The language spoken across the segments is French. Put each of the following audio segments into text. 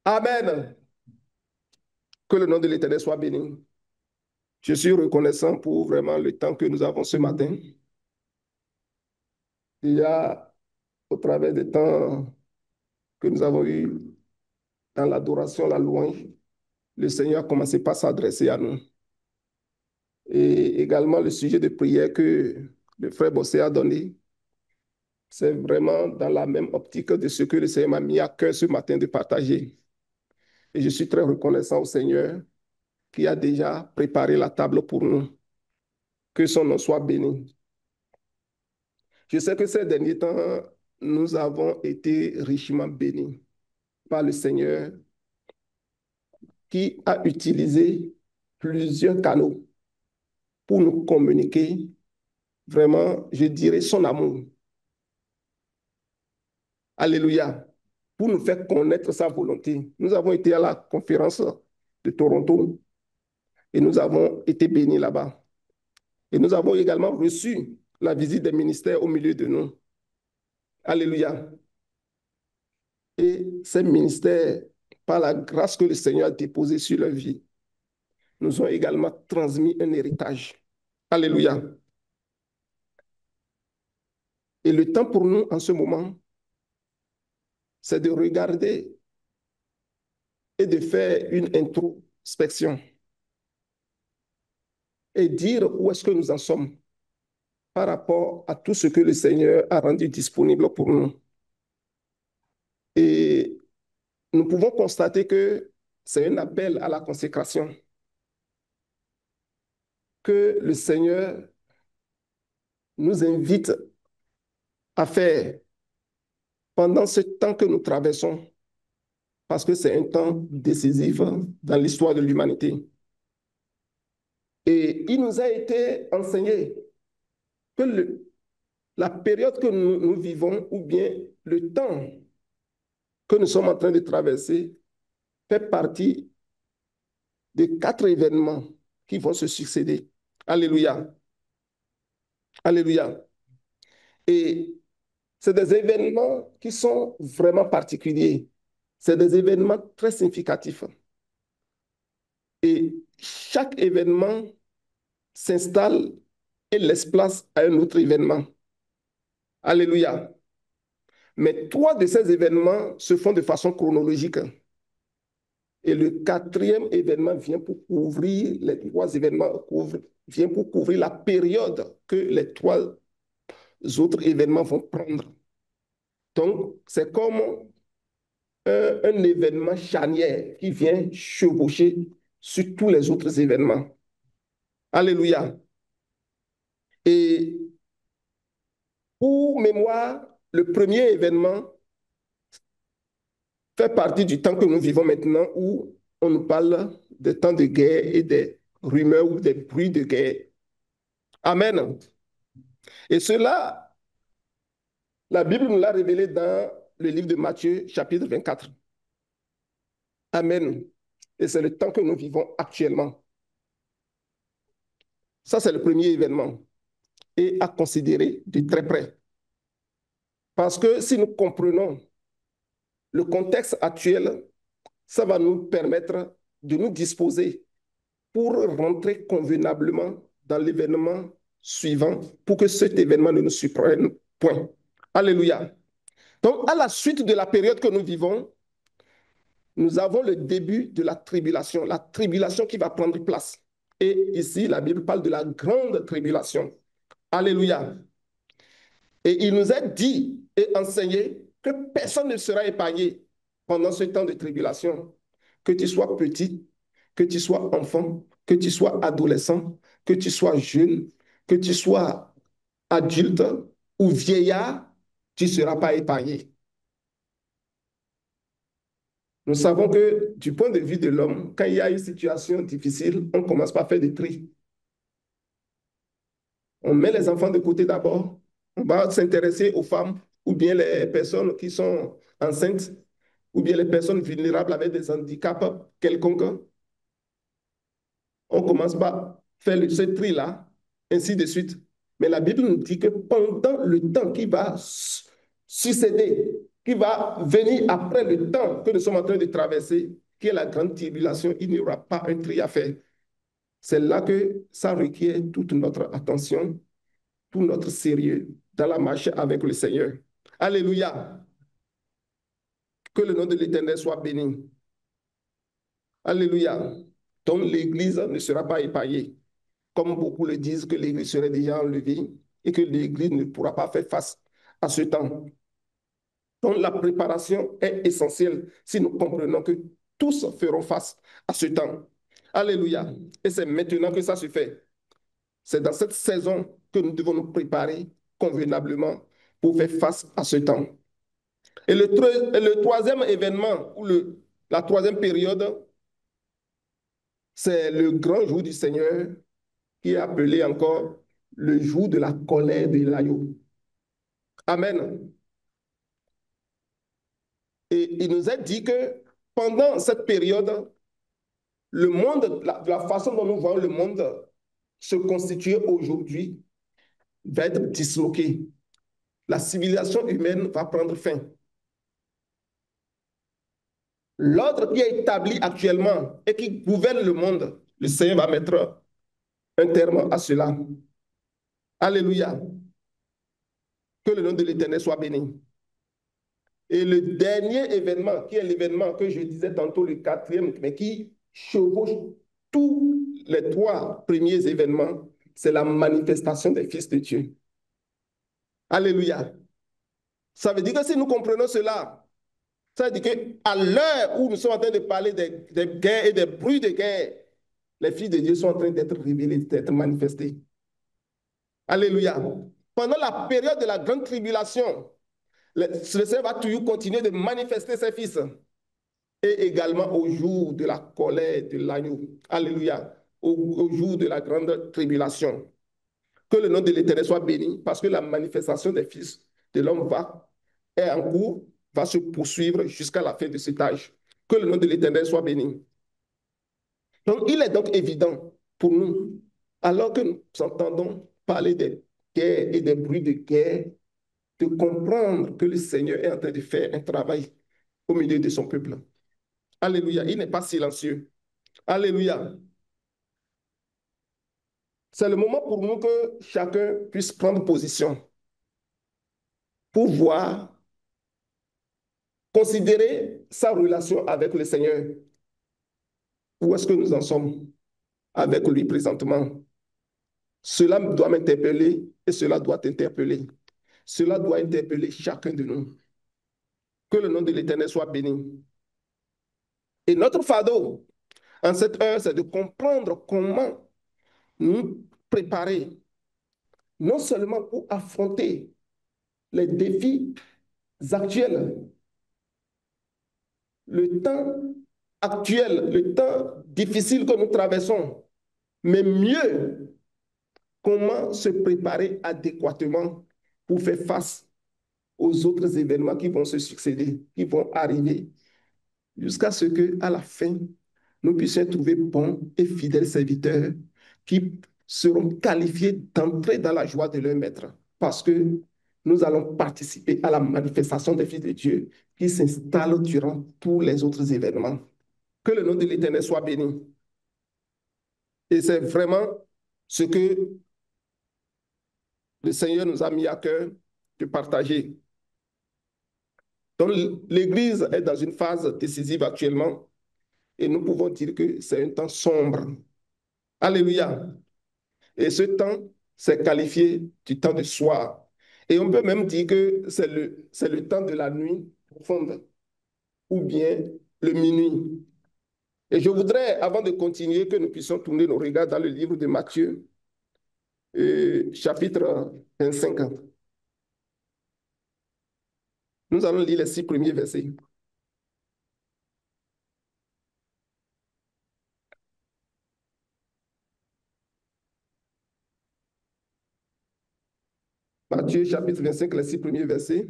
Amen. Que le nom de l'Éternel soit béni. Je suis reconnaissant pour vraiment le temps que nous avons ce matin. Il y a, au travers des temps que nous avons eu dans l'adoration, la louange, le Seigneur a commencé par s'adresser à nous. Et également le sujet de prière que le frère Bossé a donné, c'est vraiment dans la même optique de ce que le Seigneur m'a mis à cœur ce matin de partager. Et je suis très reconnaissant au Seigneur qui a déjà préparé la table pour nous. Que son nom soit béni. Je sais que ces derniers temps, nous avons été richement bénis par le Seigneur qui a utilisé plusieurs canaux pour nous communiquer vraiment, je dirais, son amour. Alléluia. Pour nous faire connaître sa volonté. Nous avons été à la conférence de Toronto et nous avons été bénis là-bas. Et nous avons également reçu la visite des ministères au milieu de nous. Alléluia. Et ces ministères, par la grâce que le Seigneur a déposée sur leur vie, nous ont également transmis un héritage. Alléluia. Et le temps pour nous en ce moment, c'est de regarder et de faire une introspection et dire où est-ce que nous en sommes par rapport à tout ce que le Seigneur a rendu disponible pour nous. Et nous pouvons constater que c'est un appel à la consécration que le Seigneur nous invite à faire pendant ce temps que nous traversons, parce que c'est un temps décisif dans l'histoire de l'humanité. Et il nous a été enseigné que la période que nous vivons, ou bien le temps que nous sommes en train de traverser, fait partie de 4 événements qui vont se succéder. Alléluia. Alléluia. Et c'est des événements qui sont vraiment particuliers. C'est des événements très significatifs. Et chaque événement s'installe et laisse place à un autre événement. Alléluia. Mais 3 de ces événements se font de façon chronologique. Et le 4e événement vient pour couvrir, les 3 événements vient pour couvrir la période que les 3 autres événements vont prendre. Donc, c'est comme un événement charnière qui vient chevaucher sur tous les autres événements. Alléluia. Et pour mémoire, le premier événement fait partie du temps que nous vivons maintenant où on nous parle des temps de guerre et des rumeurs ou des bruits de guerre. Amen. Et cela, la Bible nous l'a révélé dans le livre de Matthieu, chapitre 24. Amen. Et c'est le temps que nous vivons actuellement. Ça, c'est le premier événement et à considérer de très près. Parce que si nous comprenons le contexte actuel, ça va nous permettre de nous disposer pour rentrer convenablement dans l'événement suivant pour que cet événement ne nous surprenne point. Alléluia. Donc, à la suite de la période que nous vivons, nous avons le début de la tribulation qui va prendre place. Et ici, la Bible parle de la grande tribulation. Alléluia. Et il nous a dit et enseigné que personne ne sera épargné pendant ce temps de tribulation. Que tu sois petit, que tu sois enfant, que tu sois adolescent, que tu sois jeune, que tu sois adulte ou vieillard, tu ne seras pas épargné. Nous savons que du point de vue de l'homme, quand il y a une situation difficile, on commence par faire des tri. On met les enfants de côté d'abord, on va s'intéresser aux femmes ou bien les personnes qui sont enceintes ou bien les personnes vulnérables avec des handicaps quelconques. On commence par faire ce tri-là, ainsi de suite. Mais la Bible nous dit que pendant le temps qui va succéder, qui va venir après le temps que nous sommes en train de traverser, qui est la grande tribulation, il n'y aura pas un tri à faire. C'est là que ça requiert toute notre attention, tout notre sérieux dans la marche avec le Seigneur. Alléluia. Que le nom de l'Éternel soit béni. Alléluia. Donc l'Église ne sera pas épargnée. Comme beaucoup le disent, que l'Église serait déjà enlevée et que l'Église ne pourra pas faire face à ce temps. Donc la préparation est essentielle si nous comprenons que tous feront face à ce temps. Alléluia. Et c'est maintenant que ça se fait. C'est dans cette saison que nous devons nous préparer convenablement pour faire face à ce temps. Et le troisième événement, ou la troisième période, c'est le grand jour du Seigneur, qui est appelé encore le jour de la colère de l'agneau. Amen. Et il nous a dit que pendant cette période, le monde, la façon dont nous voyons le monde se constituer aujourd'hui va être disloqué. La civilisation humaine va prendre fin. L'ordre qui est établi actuellement et qui gouverne le monde, le Seigneur va mettre un terme à cela. Alléluia. Que le nom de l'Éternel soit béni. Et le dernier événement, qui est l'événement que je disais tantôt, le quatrième, mais qui chevauche tous les trois premiers événements, c'est la manifestation des fils de Dieu. Alléluia. Ça veut dire que si nous comprenons cela, ça veut dire qu'à l'heure où nous sommes en train de parler des guerres et des bruits de guerre, les fils de Dieu sont en train d'être révélés, d'être manifestés. Alléluia. Pendant la période de la grande tribulation, le Seigneur va toujours continuer de manifester ses fils. Et également au jour de la colère de l'agneau. Alléluia. Au jour de la grande tribulation. Que le nom de l'Éternel soit béni, parce que la manifestation des fils de l'homme est en cours, va se poursuivre jusqu'à la fin de cet âge. Que le nom de l'Éternel soit béni. Donc, il est donc évident pour nous, alors que nous entendons parler des guerres et des bruits de guerre, de comprendre que le Seigneur est en train de faire un travail au milieu de son peuple. Alléluia. Il n'est pas silencieux. Alléluia. C'est le moment pour nous que chacun puisse prendre position pour voir, considérer sa relation avec le Seigneur. Où est-ce que nous en sommes avec lui présentement? Cela doit m'interpeller et cela doit t'interpeller. Cela doit interpeller chacun de nous. Que le nom de l'Éternel soit béni. Et notre fardeau en cette heure, c'est de comprendre comment nous préparer, non seulement pour affronter les défis actuels, le temps actuel, le temps difficile que nous traversons, mais mieux, comment se préparer adéquatement pour faire face aux autres événements qui vont se succéder, qui vont arriver, jusqu'à ce qu'à la fin, nous puissions trouver bons et fidèles serviteurs qui seront qualifiés d'entrer dans la joie de leur maître, parce que nous allons participer à la manifestation des fils de Dieu qui s'installe durant tous les autres événements. Que le nom de l'Éternel soit béni. Et c'est vraiment ce que le Seigneur nous a mis à cœur de partager. Donc, l'Église est dans une phase décisive actuellement et nous pouvons dire que c'est un temps sombre. Alléluia. Et ce temps, c'est qualifié du temps du soir. Et on peut même dire que c'est le temps de la nuit profonde ou bien le minuit. Et je voudrais, avant de continuer, que nous puissions tourner nos regards dans le livre de Matthieu, chapitre 25. Nous allons lire les 6 premiers versets. Matthieu, chapitre 25, les 6 premiers versets.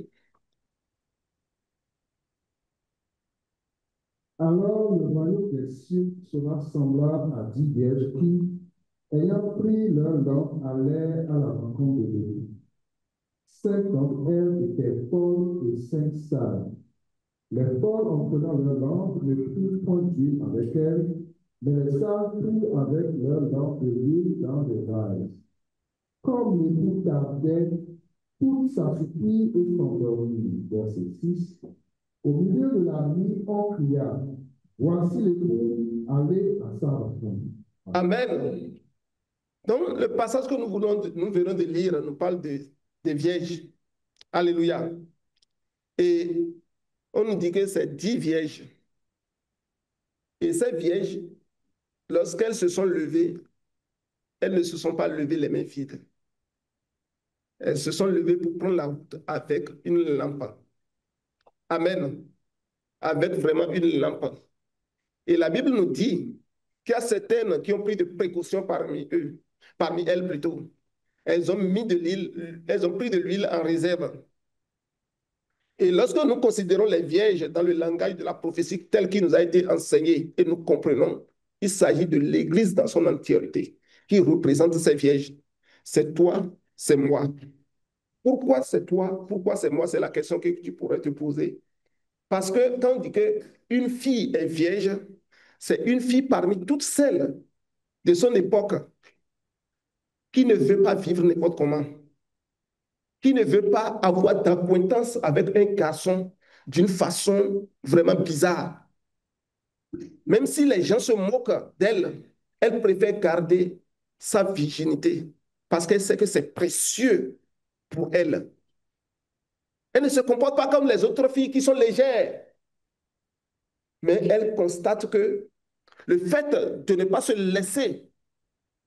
Alors le royaume des cieux sera semblable à 10 vierges qui, ayant pris leur lampe, allaient à la rencontre de Dieu. 5 d'entre elles étaient folles et 5 sages. Les folles, en prenant leur lampe, ne prirent point d'huile avec elles, mais les sages prirent avec leur lampe de l'huile dans des vases. Comme l'époux tardait, toutes s'assoupirent et s'endormirent. Verset 6. Au milieu de la nuit, on cria, voici l'époux, allez à sa rencontre. Amen. Donc, le passage que nous venons de lire nous parle des vierges. Alléluia. Et on nous dit que c'est 10 vierges. Et ces vierges, lorsqu'elles se sont levées, elles ne se sont pas levées les mains vides. Elles se sont levées pour prendre la route avec une lampe. Amen. Avec vraiment une lampe. Et la Bible nous dit qu'il y a certaines qui ont pris des précautions parmi elles plutôt. Elles ont pris de l'huile en réserve. Et lorsque nous considérons les vierges dans le langage de la prophétie tel qu'il nous a été enseigné et nous comprenons, il s'agit de l'Église dans son entièreté qui représente ces vierges. C'est toi, c'est moi. Pourquoi c'est toi, pourquoi c'est moi, c'est la question que tu pourrais te poser. Parce que quand on dit qu'une fille est vierge, c'est une fille parmi toutes celles de son époque qui ne veut pas vivre n'importe comment, qui ne veut pas avoir d'acquaintance avec un garçon d'une façon vraiment bizarre. Même si les gens se moquent d'elle, elle préfère garder sa virginité parce qu'elle sait que c'est précieux pour elle. Elle ne se comporte pas comme les autres filles qui sont légères, mais elle constate que le fait de ne pas se laisser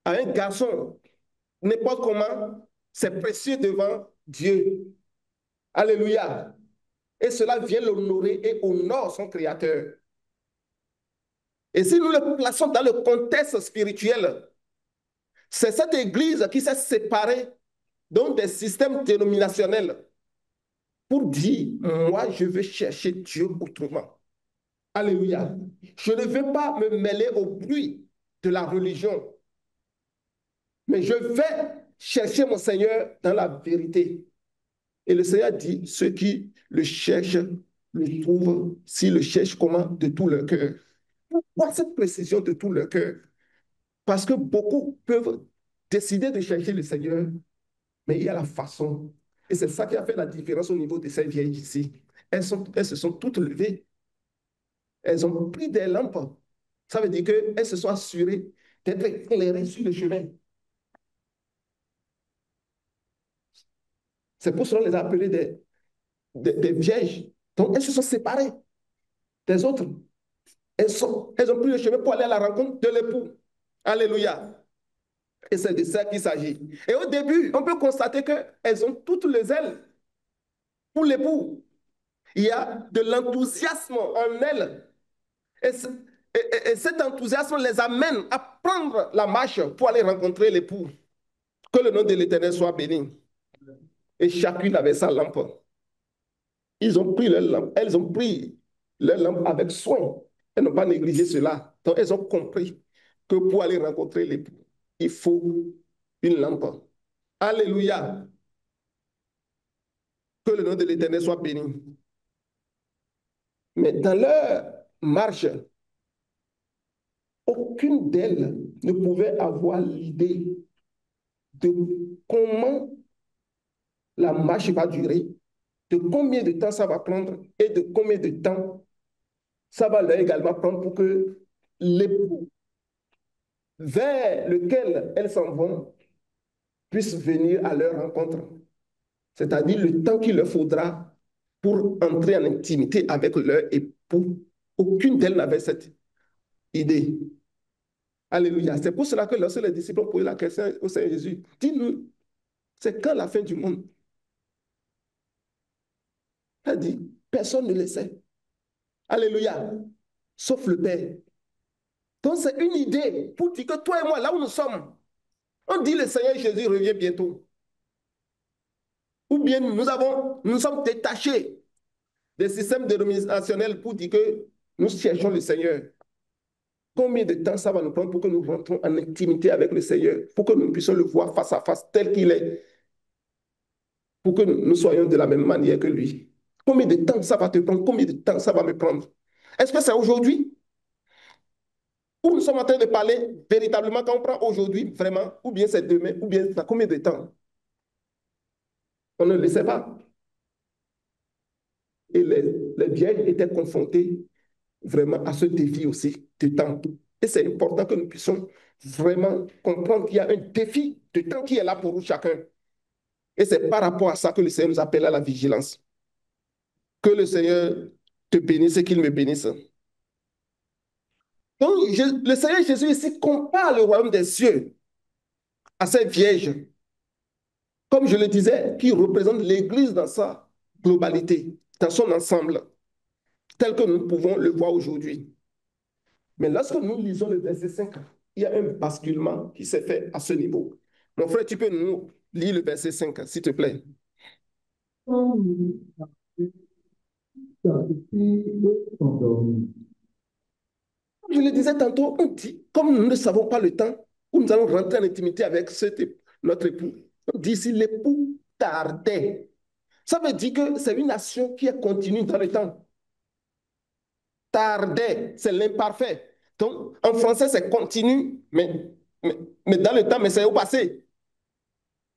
à un garçon n'importe comment, c'est précieux devant Dieu. Alléluia. Et cela vient l'honorer et honore son Créateur. Et si nous le plaçons dans le contexte spirituel, c'est cette Église qui s'est séparée donc des systèmes dénominationnels pour dire, moi, je veux chercher Dieu autrement. Alléluia. Je ne veux pas me mêler au bruit de la religion, mais je vais chercher mon Seigneur dans la vérité. Et le Seigneur dit, ceux qui le cherchent, le trouvent, s'ils le cherchent comment? De tout leur cœur. Pourquoi cette précision de tout leur cœur? Parce que beaucoup peuvent décider de chercher le Seigneur, mais il y a la façon. Et c'est ça qui a fait la différence au niveau de ces vieilles ici. Elles se sont toutes levées. Elles ont pris des lampes. Ça veut dire qu'elles se sont assurées d'être éclairées sur le chemin. C'est pour cela qu'on les a appelées des vierges. Donc, elles se sont séparées des autres. Elles ont pris le chemin pour aller à la rencontre de l'époux. Alléluia. Et c'est de ça qu'il s'agit. Et au début, on peut constater qu'elles ont toutes les ailes pour l'époux. Il y a de l'enthousiasme en elles. Et cet enthousiasme les amène à prendre la marche pour aller rencontrer l'époux. Que le nom de l'Éternel soit béni. Et chacune avait sa lampe. Ils ont pris leur lampe. Elles ont pris leur lampe avec soin. Elles n'ont pas négligé cela. Donc, elles ont compris que pour aller rencontrer l'époux, il faut une lampe. Alléluia. Que le nom de l'Éternel soit béni. Mais dans leur marche, aucune d'elles ne pouvait avoir l'idée de comment la marche va durer, de combien de temps ça va prendre et de combien de temps ça va leur également prendre pour que l'époux vers lequel elles s'en vont puisse venir à leur rencontre. C'est-à-dire le temps qu'il leur faudra pour entrer en intimité avec leur époux. Aucune d'elles n'avait cette idée. Alléluia. C'est pour cela que lorsque les disciples ont posé la question au Seigneur Jésus, dis-nous, c'est quand la fin du monde? Il a dit, personne ne le sait. Alléluia. Sauf le Père. Donc c'est une idée pour dire que toi et moi, là où nous sommes, on dit le Seigneur Jésus revient bientôt. Ou bien nous sommes détachés des systèmes dénominationnels pour dire que nous cherchons le Seigneur. Combien de temps ça va nous prendre pour que nous rentrons en intimité avec le Seigneur, pour que nous puissions le voir face à face tel qu'il est, pour que nous soyons de la même manière que lui. Combien de temps ça va te prendre? Combien de temps ça va me prendre? Est-ce que c'est aujourd'hui? Ou nous sommes en train de parler véritablement quand on prend aujourd'hui, vraiment, ou bien c'est demain, ou bien ça combien de temps? On ne le sait pas. Et les vieilles étaient confrontées vraiment à ce défi aussi de temps. Et c'est important que nous puissions vraiment comprendre qu'il y a un défi de temps qui est là pour nous chacun. Et c'est par rapport à ça que le Seigneur nous appelle à la vigilance. Que le Seigneur te bénisse et qu'il me bénisse. Donc, le Seigneur Jésus ici compare le royaume des cieux à cette vierge, comme je le disais, qui représente l'Église dans sa globalité, dans son ensemble, tel que nous pouvons le voir aujourd'hui. Mais lorsque nous lisons le verset 5, il y a un basculement qui s'est fait à ce niveau. Mon frère, tu peux nous lire le verset 5, s'il te plaît. Comme sa fille est endormie. Je le disais tantôt, on dit, comme nous ne savons pas le temps où nous allons rentrer en intimité avec notre époux, on dit si l'époux tardait. Ça veut dire que c'est une action qui est continue dans le temps. Tardait, c'est l'imparfait. Donc, en français, c'est continu, mais dans le temps, mais c'est au passé.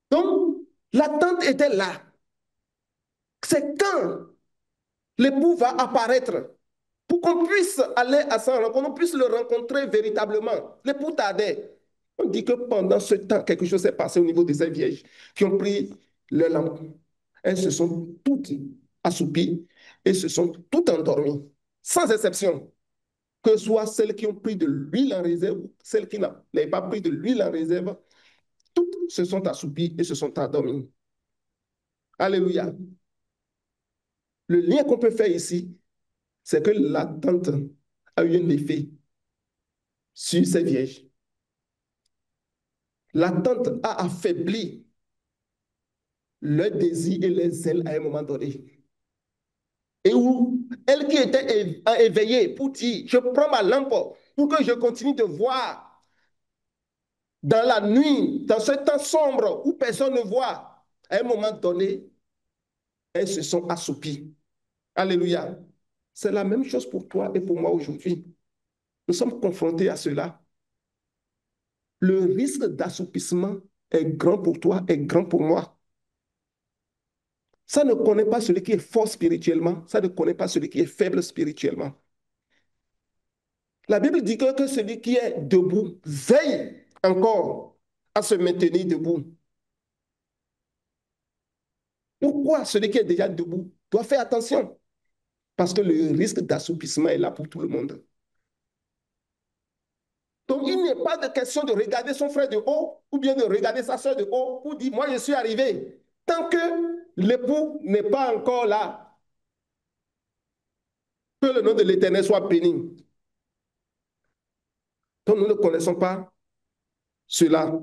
Donc, l'attente était là. C'est quand l'époux va apparaître pour qu'on puisse aller à sa rencontre, qu'on puisse le rencontrer véritablement. L'époux tardait. On dit que pendant ce temps, quelque chose s'est passé au niveau de ces vierges qui ont pris leur lampe. Elles se sont toutes assoupies et se sont toutes endormies, sans exception. Que ce soit celles qui ont pris de l'huile en réserve ou celles qui n'avaient pas pris de l'huile en réserve, toutes se sont assoupies et se sont endormies. Alléluia. Le lien qu'on peut faire ici, c'est que l'attente a eu un effet sur ces vierges. L'attente a affaibli leur désir et les zèle à un moment donné. Et où elle qui était éveillée pour dire, je prends ma lampe pour que je continue de voir dans la nuit, dans ce temps sombre où personne ne voit, à un moment donné, elles se sont assoupies. Alléluia. C'est la même chose pour toi et pour moi aujourd'hui. Nous sommes confrontés à cela. Le risque d'assoupissement est grand pour toi, est grand pour moi. Ça ne connaît pas celui qui est fort spirituellement, ça ne connaît pas celui qui est faible spirituellement. La Bible dit que celui qui est debout veille encore à se maintenir debout. Pourquoi celui qui est déjà debout doit faire attention? Parce que le risque d'assoupissement est là pour tout le monde. Donc, il n'est pas de question de regarder son frère de haut ou bien de regarder sa soeur de haut pour dire, moi, je suis arrivé. Tant que l'époux n'est pas encore là, que le nom de l'Éternel soit béni. Donc, nous ne connaissons pas cela.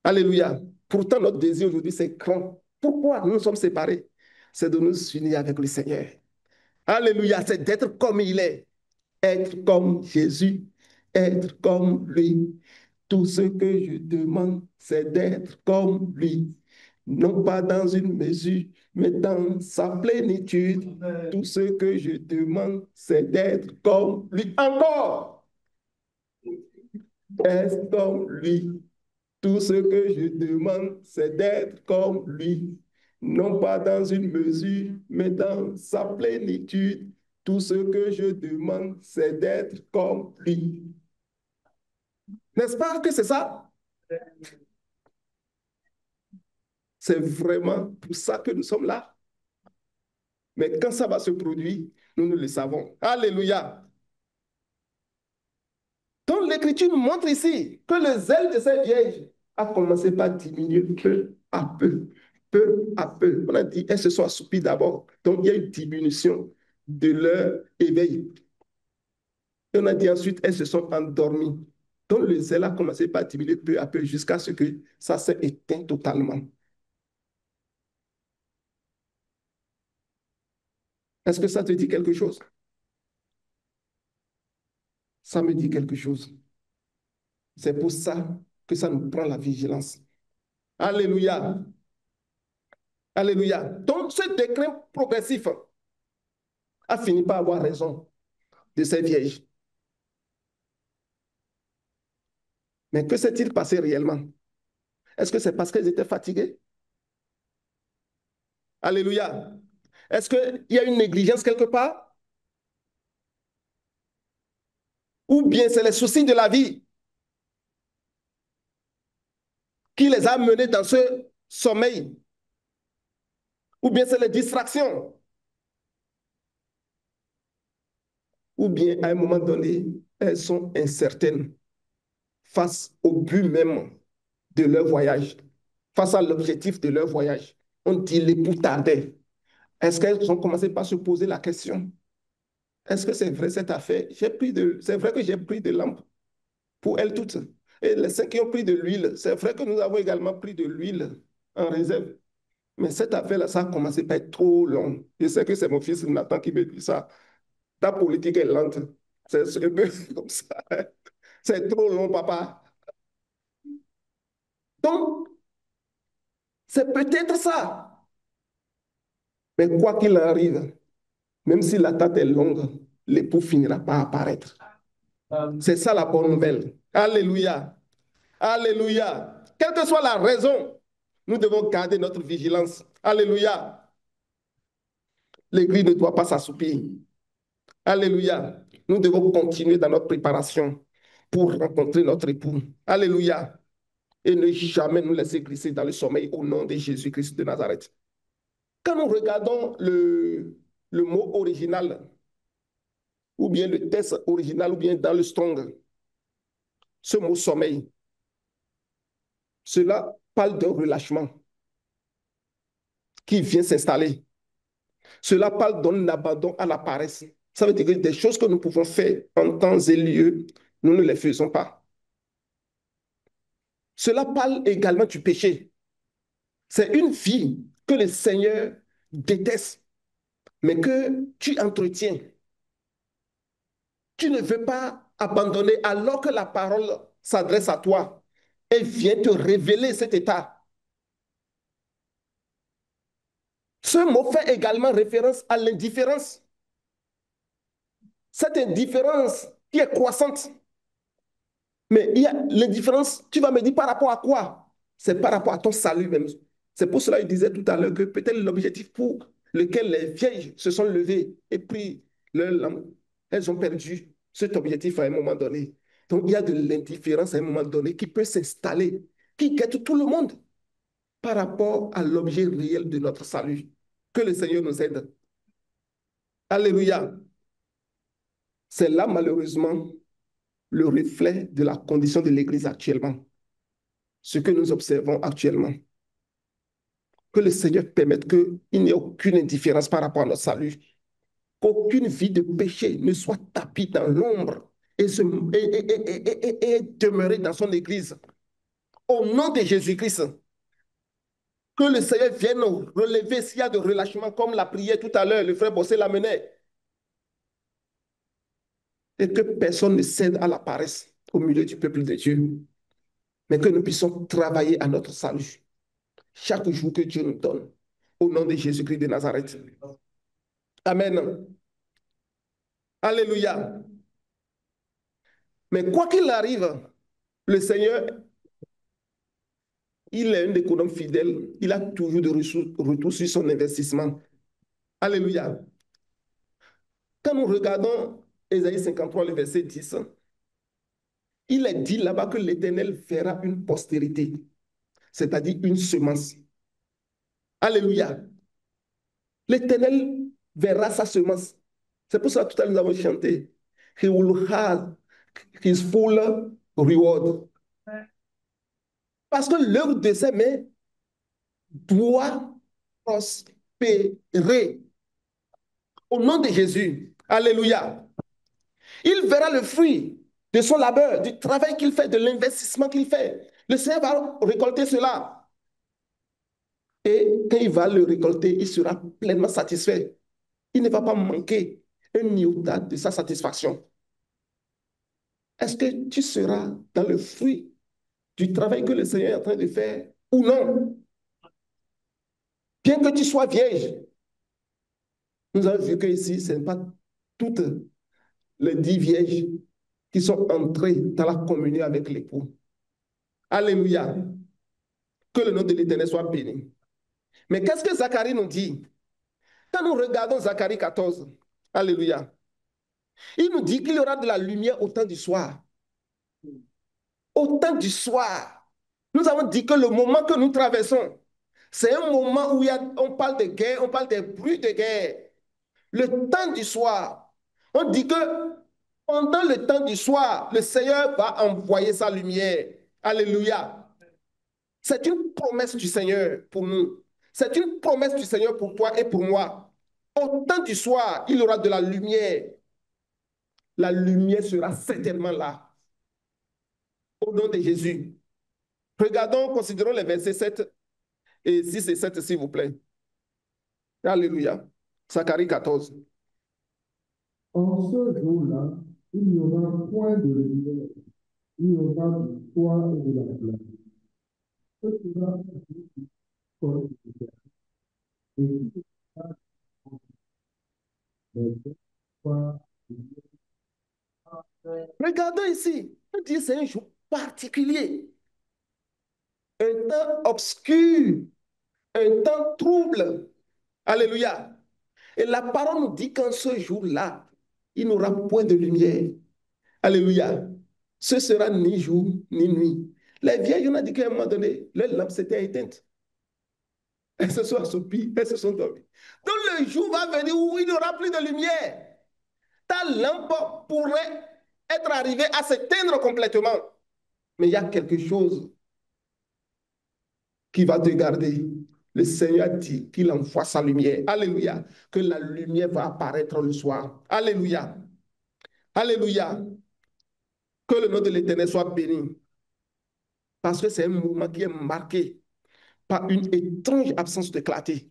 Alléluia. Pourtant, notre désir aujourd'hui, c'est grand. Pourquoi nous nous sommes séparés? C'est de nous unir avec le Seigneur. Alléluia. C'est d'être comme il est. Être comme Jésus. Être comme lui. Tout ce que je demande, c'est d'être comme lui. Non pas dans une mesure, mais dans sa plénitude. Tout ce que je demande, c'est d'être comme lui. Encore, être comme lui. Tout ce que je demande, c'est d'être comme lui. Non pas dans une mesure, mais dans sa plénitude. Tout ce que je demande, c'est d'être comme lui. N'est-ce pas que c'est ça? C'est vraiment pour ça que nous sommes là. Mais quand ça va se produire, nous ne le savons. Alléluia. Donc l'Écriture nous montre ici que le zèle de cette vierge a commencé par diminuer peu à peu. Peu à peu. On a dit, elles se sont assoupies d'abord. Donc il y a une diminution de leur éveil. Et on a dit ensuite, elles se sont endormies. Donc le zèle a commencé par diminuer peu à peu jusqu'à ce que ça s'est éteint totalement. Est-ce que ça te dit quelque chose? Ça me dit quelque chose. C'est pour ça que ça nous prend la vigilance. Alléluia. Alléluia. Donc, ce déclin progressif a fini par avoir raison de ces vierges. Mais que s'est-il passé réellement? Est-ce que c'est parce qu'elles étaient fatiguées? Alléluia. Est-ce qu'il y a une négligence quelque part? Ou bien c'est les soucis de la vie qui les a menées dans ce sommeil? Ou bien c'est les distractions? Ou bien à un moment donné, elles sont incertaines face au but même de leur voyage, face à l'objectif de leur voyage. On dit l'époux tardait. Est-ce qu'elles ont commencé par se poser la question? Est-ce que c'est vrai cette affaire? C'est vrai que j'ai pris de lampe pour elles toutes. Et les cinq qui ont pris de l'huile, c'est vrai que nous avons également pris de l'huile en réserve. Mais cette affaire-là, ça a commencé par être trop long. Je sais que c'est mon fils Nathan qui me dit ça. Ta politique est lente. C'est un peu comme ça. C'est trop long, papa. Donc, c'est peut-être ça. Mais quoi qu'il arrive, même si l'attente est longue, l'époux finira par apparaître. C'est ça la bonne nouvelle. Alléluia. Alléluia. Quelle que soit la raison, nous devons garder notre vigilance. Alléluia. L'église ne doit pas s'assoupir. Alléluia. Nous devons continuer dans notre préparation pour rencontrer notre époux. Alléluia. Et ne jamais nous laisser glisser dans le sommeil au nom de Jésus-Christ de Nazareth. Quand nous regardons le mot original, ou bien le texte original, ou bien dans le Strong, ce mot sommeil, cela parle d'un relâchement qui vient s'installer. Cela parle d'un abandon à la paresse. Ça veut dire que des choses que nous pouvons faire en temps et lieu, nous ne les faisons pas. Cela parle également du péché. C'est une vie que le Seigneur déteste, mais que tu entretiens. Tu ne veux pas abandonner alors que la parole s'adresse à toi et vient te révéler cet état. Ce mot fait également référence à l'indifférence. Cette indifférence qui est croissante. Mais il y a l'indifférence, tu vas me dire par rapport à quoi? C'est par rapport à ton salut même. C'est pour cela qu'il disait tout à l'heure que peut-être l'objectif pour lequel les vieilles se sont levées et pris leur lampe, elles ont perdu cet objectif à un moment donné. Donc il y a de l'indifférence à un moment donné qui peut s'installer, qui guette tout le monde par rapport à l'objet réel de notre salut. Que le Seigneur nous aide. Alléluia. C'est là malheureusement le reflet de la condition de l'Église actuellement. Ce que nous observons actuellement. Que le Seigneur permette qu'il n'y ait aucune indifférence par rapport à notre salut. Qu'aucune vie de péché ne soit tapie dans l'ombre et demeurer dans son Église. Au nom de Jésus-Christ, que le Seigneur vienne relever s'il y a de relâchement, comme la prière tout à l'heure, le frère Bossé l'amenait. Et que personne ne cède à la paresse au milieu du peuple de Dieu, mais que nous puissions travailler à notre salut chaque jour que Dieu nous donne. Au nom de Jésus-Christ de Nazareth. Amen. Alléluia. Mais quoi qu'il arrive, le Seigneur, il est un économe fidèle. Il a toujours de retour sur son investissement. Alléluia. Quand nous regardons Ésaïe 53, le verset 10, il est dit là-bas que l'Éternel fera une postérité, c'est-à-dire une semence. Alléluia. L'Éternel verra sa semence. C'est pour ça que tout à l'heure nous avons chanté. He will have his full reward. Parce que l'œuvre de ses mains doit prospérer. Au nom de Jésus. Alléluia. Il verra le fruit de son labeur, du travail qu'il fait, de l'investissement qu'il fait. Le Seigneur va récolter cela. Et quand il va le récolter, il sera pleinement satisfait. Il ne va pas manquer un iota de sa satisfaction. Est-ce que tu seras dans le fruit du travail que le Seigneur est en train de faire ou non? bien que tu sois vierge. Nous avons vu que ici, ce n'est pas toutes les 10 vierges qui sont entrées dans la communion avec l'époux. Alléluia. Que le nom de l'Éternel soit béni. Mais qu'est-ce que Zacharie nous dit? Quand nous regardons Zacharie 14, Alléluia, il nous dit qu'il y aura de la lumière au temps du soir. Au temps du soir. Nous avons dit que le moment que nous traversons, c'est un moment où on parle de guerre, on parle des bruits de guerre. Le temps du soir. On dit que pendant le temps du soir, le Seigneur va envoyer sa lumière. Alléluia. C'est une promesse du Seigneur pour nous. C'est une promesse du Seigneur pour toi et pour moi. Au temps du soir, il y aura de la lumière. La lumière sera certainement là. Au nom de Jésus. Regardons, considérons les versets 7 et 6 et 7, s'il vous plaît. Alléluia. Zacharie 14. En ce jour-là, il n'y aura point de lumière, il y aura du froid et de la glace. Ce sera un jour qui colle du terre. Et qui sera des pas. Regardons ici. On dit que c'est un jour particulier. Un temps obscur. Un temps trouble. Alléluia. Et la parole nous dit qu'en ce jour-là, il n'aura point de lumière. Alléluia. Ce sera ni jour ni nuit. Les vieilles, on a dit qu'à un moment donné, leurs lampes s'étaient éteintes. Elles se sont assoupies, elles se sont dormies. Donc le jour va venir où il n'y aura plus de lumière. Ta lampe pourrait être arrivée à s'éteindre complètement. Mais il y a quelque chose qui va te garder. Le Seigneur dit qu'il envoie sa lumière. Alléluia. Que la lumière va apparaître le soir. Alléluia. Alléluia. Que le nom de l'Éternel soit béni. Parce que c'est un moment qui est marqué par une étrange absence de clarté.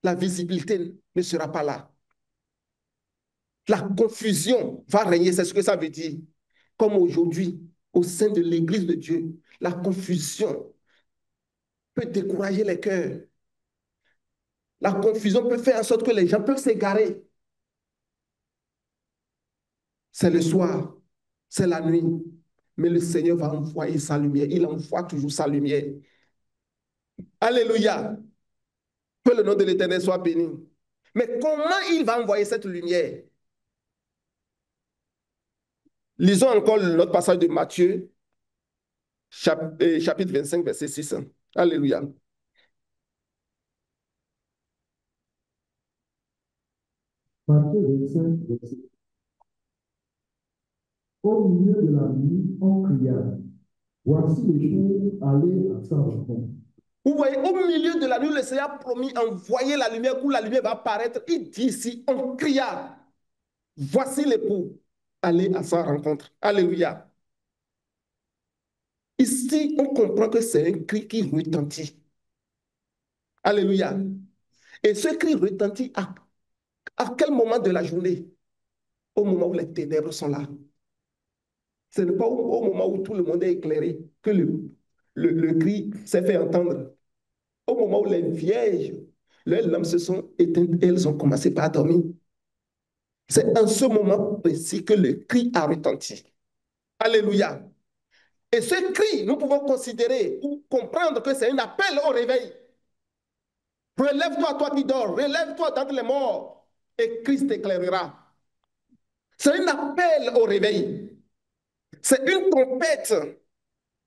La visibilité ne sera pas là. La confusion va régner, c'est ce que ça veut dire. Comme aujourd'hui, au sein de l'Église de Dieu, la confusion peut décourager les cœurs. La confusion peut faire en sorte que les gens peuvent s'égarer. C'est le soir, c'est la nuit. Mais le Seigneur va envoyer sa lumière. Il envoie toujours sa lumière. Alléluia. Que le nom de l'Éternel soit béni. Mais comment il va envoyer cette lumière? Lisons encore notre passage de Matthieu, chapitre 25, verset 6. Alléluia. Matthieu 25, verset. Au milieu de la nuit, on cria. Voici les jours, allez à sa rencontre. Vous voyez, au milieu de la nuit, le Seigneur a promis envoyer la lumière, où la lumière va apparaître. Il dit ici, on cria. Voici l'époux, allez à sa rencontre. Alléluia. Ici, on comprend que c'est un cri qui retentit. Alléluia. Et ce cri retentit à quel moment de la journée? Au moment où les ténèbres sont là. Ce n'est pas au moment où tout le monde est éclairé que le cri s'est fait entendre. Au moment où les vierges, leurs lampes se sont éteintes, elles ont commencé par dormir. C'est en ce moment précis que le cri a retenti. Alléluia. Et ce cri, nous pouvons considérer ou comprendre que c'est un appel au réveil. Relève-toi, toi qui dors, relève-toi d'entre les morts, et Christ t'éclairera. C'est un appel au réveil. C'est une trompette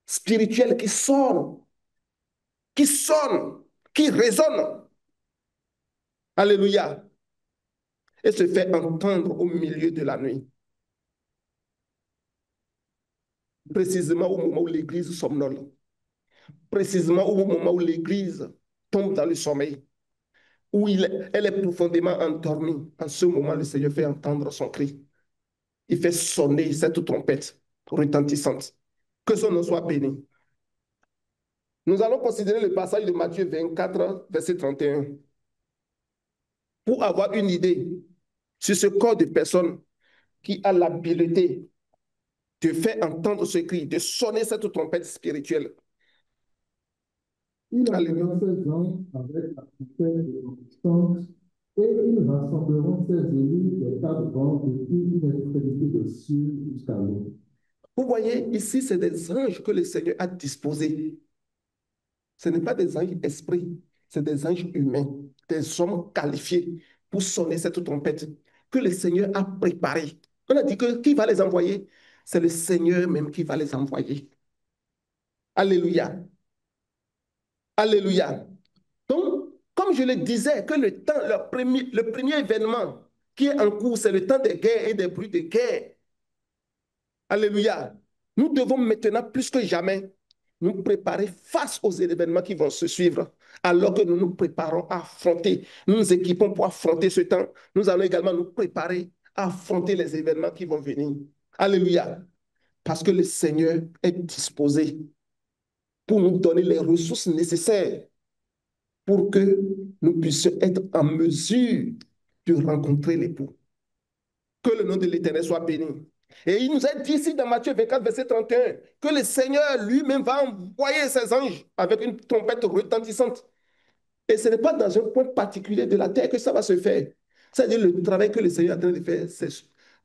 spirituelle qui sonne, qui résonne. Alléluia. Et se fait entendre au milieu de la nuit. Précisément au moment où l'Église somnole. Précisément au moment où l'Église tombe dans le sommeil. Où elle est profondément endormie. En ce moment, le Seigneur fait entendre son cri. Il fait sonner cette trompette retentissante. Que son nom soit béni. Nous allons considérer le passage de Matthieu 24, verset 31, pour avoir une idée sur ce corps de personnes qui a l'habileté de faire entendre ce cri, de sonner cette trompette spirituelle. Il Alléluia. enverra ses anges avec la trompette de son puissance et ils rassembleront ses élus des quatre vents depuis une extrémité des cieux jusqu'à l'autre. Vous voyez, ici, c'est des anges que le Seigneur a disposés. Ce n'est pas des anges esprits, c'est des anges humains, des hommes qualifiés pour sonner cette trompette que le Seigneur a préparée. On a dit que qui va les envoyer? C'est le Seigneur même qui va les envoyer. Alléluia. Alléluia. Donc, comme je le disais, que le temps, le premier événement qui est en cours, c'est le temps des guerres et des bruits de guerre. Alléluia. Nous devons maintenant, plus que jamais, nous préparer face aux événements qui vont se suivre, alors que nous nous préparons à affronter, nous nous équipons pour affronter ce temps. Nous allons également nous préparer à affronter les événements qui vont venir. Alléluia. Parce que le Seigneur est disposé pour nous donner les ressources nécessaires pour que nous puissions être en mesure de rencontrer l'époux. Que le nom de l'Éternel soit béni. Et il nous a dit ici dans Matthieu 24, verset 31, que le Seigneur lui-même va envoyer ses anges avec une trompette retentissante. Et ce n'est pas dans un point particulier de la terre que ça va se faire. C'est-à-dire le travail que le Seigneur est en train de faire, c'est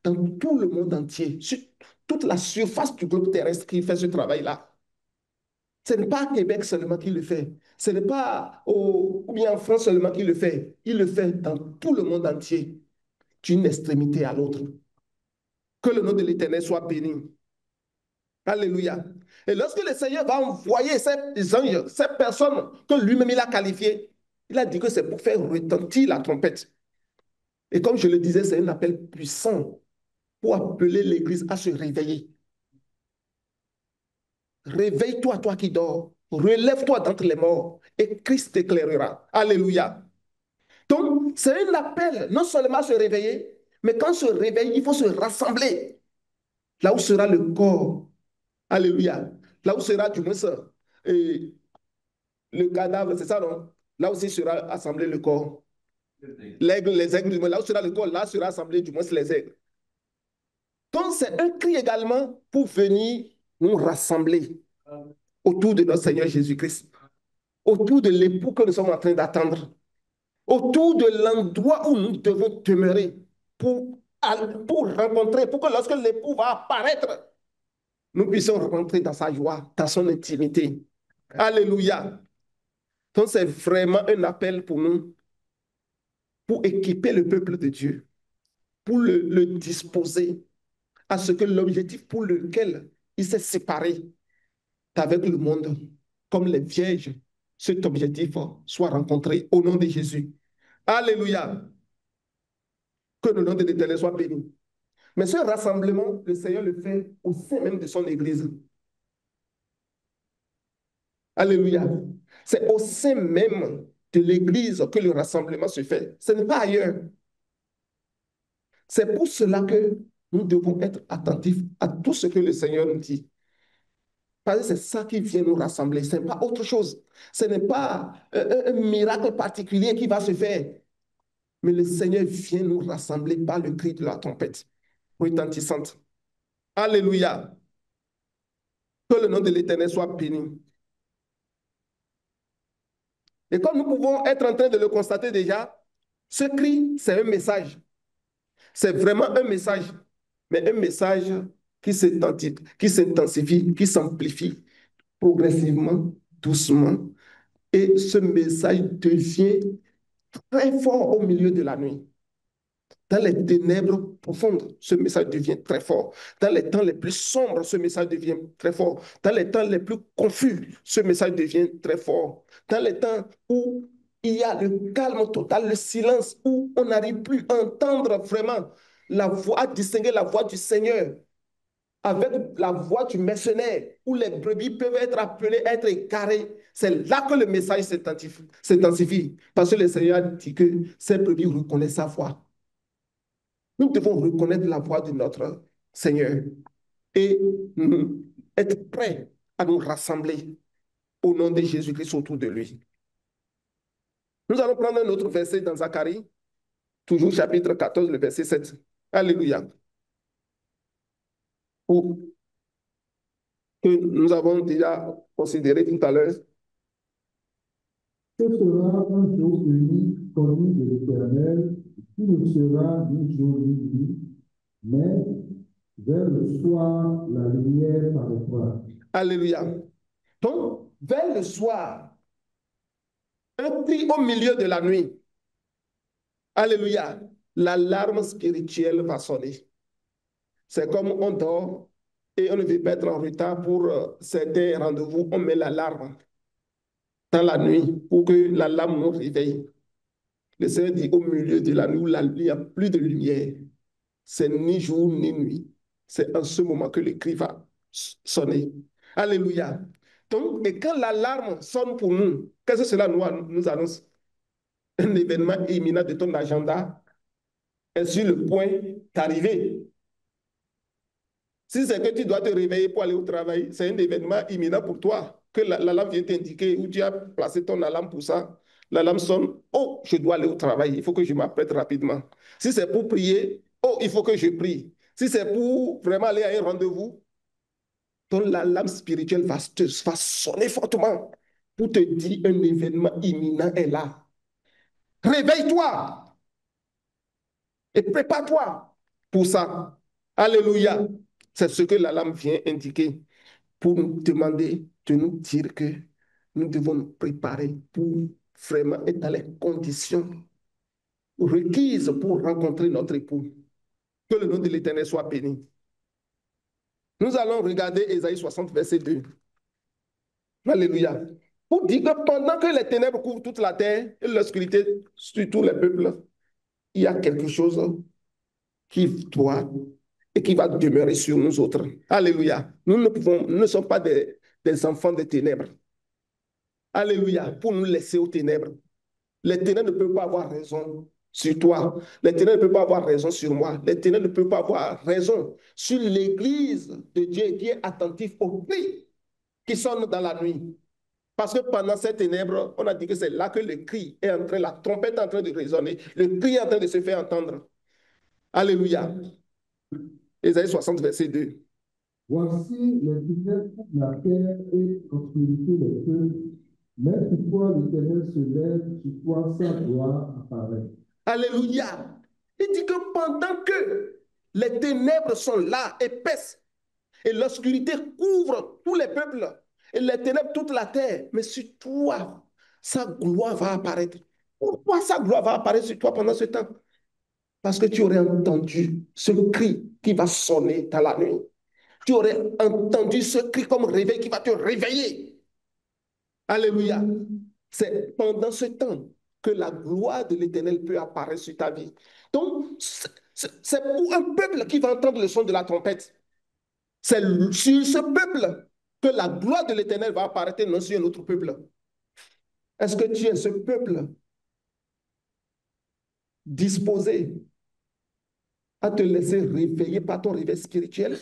dans tout le monde entier, sur toute la surface du globe terrestre qui fait ce travail-là. Ce n'est pas à Québec seulement qu'il le fait. Ce n'est pas ou bien en France seulement qu'il le fait. Il le fait dans tout le monde entier, d'une extrémité à l'autre. Que le nom de l'Éternel soit béni. Alléluia. Et lorsque le Seigneur va envoyer ces anges, ces personnes que lui-même il a qualifiées, il a dit que c'est pour faire retentir la trompette. Et comme je le disais, c'est un appel puissant pour appeler l'Église à se réveiller. Réveille-toi, toi qui dors. Relève-toi d'entre les morts et Christ t'éclairera. Alléluia. Donc, c'est un appel non seulement à se réveiller, mais quand on se réveille, il faut se rassembler. Là où sera le corps. Alléluia. Là où sera du moins le cadavre, c'est ça, non? Là aussi sera assemblé le corps. L'aigle, les aigles, du moins, là où sera le corps, là sera assemblé du moins les aigles. Donc, c'est un cri également pour venir nous rassembler autour de notre Seigneur Jésus-Christ, autour de l'époux que nous sommes en train d'attendre, autour de l'endroit où nous devons demeurer pour rencontrer, pour que lorsque l'époux va apparaître, nous puissions rentrer dans sa joie, dans son intimité. Alléluia. Donc, c'est vraiment un appel pour nous, pour équiper le peuple de Dieu, pour le disposer à ce que l'objectif pour lequel il s'est séparé d'avec le monde, comme les vierges, cet objectif soit rencontré au nom de Jésus. Alléluia. Que le nom de l'Éternel soit béni. Mais ce rassemblement, le Seigneur le fait au sein même de son Église. Alléluia. C'est au sein même de l'Église que le rassemblement se fait. Ce n'est pas ailleurs. C'est pour cela que nous devons être attentifs à tout ce que le Seigneur nous dit. Parce que c'est ça qui vient nous rassembler. Ce n'est pas autre chose. Ce n'est pas un miracle particulier qui va se faire. Mais le Seigneur vient nous rassembler par le cri de la trompette retentissante. Alléluia. Que le nom de l'Éternel soit béni. Et comme nous pouvons être en train de le constater déjà, ce cri, c'est un message. C'est vraiment un message. Mais un message qui s'intensifie, qui s'amplifie progressivement, doucement. Et ce message devient très fort au milieu de la nuit. Dans les ténèbres profondes, ce message devient très fort. Dans les temps les plus sombres, ce message devient très fort. Dans les temps les plus confus, ce message devient très fort. Dans les temps où il y a le calme total, le silence, où on n'arrive plus à entendre vraiment la voix, à distinguer la voix du Seigneur avec la voix du mercenaire, où les brebis peuvent être appelées à être égarées, c'est là que le message s'intensifie. Parce que le Seigneur dit que ces brebis reconnaissent sa voix. Nous devons reconnaître la voix de notre Seigneur et être prêts à nous rassembler au nom de Jésus-Christ autour de lui. Nous allons prendre un autre verset dans Zacharie, toujours chapitre 14, le verset 7. Alléluia. Que nous avons déjà considéré tout à l'heure. Ce sera un jour unique connu de l'Éternel, qui ne sera ni jour ni nuit, mais vers le soir, la lumière paraîtra. Alléluia. Donc, vers le soir, un cri au milieu de la nuit. Alléluia. L'alarme spirituelle va sonner. C'est comme on dort et on ne veut pas être en retard pour certains rendez-vous. On met l'alarme dans la nuit pour que l'alarme nous réveille. Le Seigneur dit au milieu de la nuit où il n'y a plus de lumière, c'est ni jour ni nuit. C'est en ce moment que le cri va sonner. Alléluia. Donc, et quand l'alarme sonne pour nous, qu'est-ce que cela nous annonce? Un événement imminent de ton agenda est sur le point d'arriver. Si c'est que tu dois te réveiller pour aller au travail, c'est un événement imminent pour toi, que l'alarme vient t'indiquer où tu as placé ton alarme pour ça. L'alarme sonne, oh, je dois aller au travail, il faut que je m'apprête rapidement. Si c'est pour prier, oh, il faut que je prie. Si c'est pour vraiment aller à un rendez-vous, ton alarme spirituelle va sonner fortement pour te dire un événement imminent est là. Réveille-toi et prépare-toi pour ça. Alléluia. C'est ce que l'alarme vient indiquer pour nous demander de nous dire que nous devons nous préparer pour vraiment être dans les conditions requises pour rencontrer notre époux. Que le nom de l'Éternel soit béni. Nous allons regarder Ésaïe 60, verset 2. Alléluia. Pour dire que pendant que les ténèbres couvrent toute la terre et l'obscurité sur tous les peuples, il y a quelque chose qui doit et qui va demeurer sur nous autres. Alléluia. Nous ne sommes pas des enfants des ténèbres. Alléluia. Pour nous laisser aux ténèbres. Les ténèbres ne peuvent pas avoir raison sur toi. Les ténèbres ne peuvent pas avoir raison sur moi. Les ténèbres ne peuvent pas avoir raison sur l'Église de Dieu qui est attentif aux cris qui sonnent dans la nuit. Parce que pendant ces ténèbres, on a dit que c'est là que le cri est en train, la trompette est en train de résonner, le cri est en train de se faire entendre. Alléluia. Ésaïe 60, verset 2. Voici les ténèbres couvrent la terre et l'obscurité les peuples, mais sur toi l'Éternel se lève, sur toi sa gloire apparaît. Alléluia. Il dit que pendant que les ténèbres sont là, épaisses, et l'obscurité couvre tous les peuples, et les ténèbres toute la terre, mais sur toi, sa gloire va apparaître. Pourquoi sa gloire va apparaître sur toi pendant ce temps? Parce que tu aurais entendu ce cri qui va sonner dans la nuit. Tu aurais entendu ce cri comme réveil qui va te réveiller. Alléluia. C'est pendant ce temps que la gloire de l'Éternel peut apparaître sur ta vie. Donc, c'est pour un peuple qui va entendre le son de la trompette. C'est sur ce peuple que la gloire de l'Éternel va apparaître, non sur un autre peuple. Est-ce que tu es ce peuple disposé à te laisser réveiller par ton réveil spirituel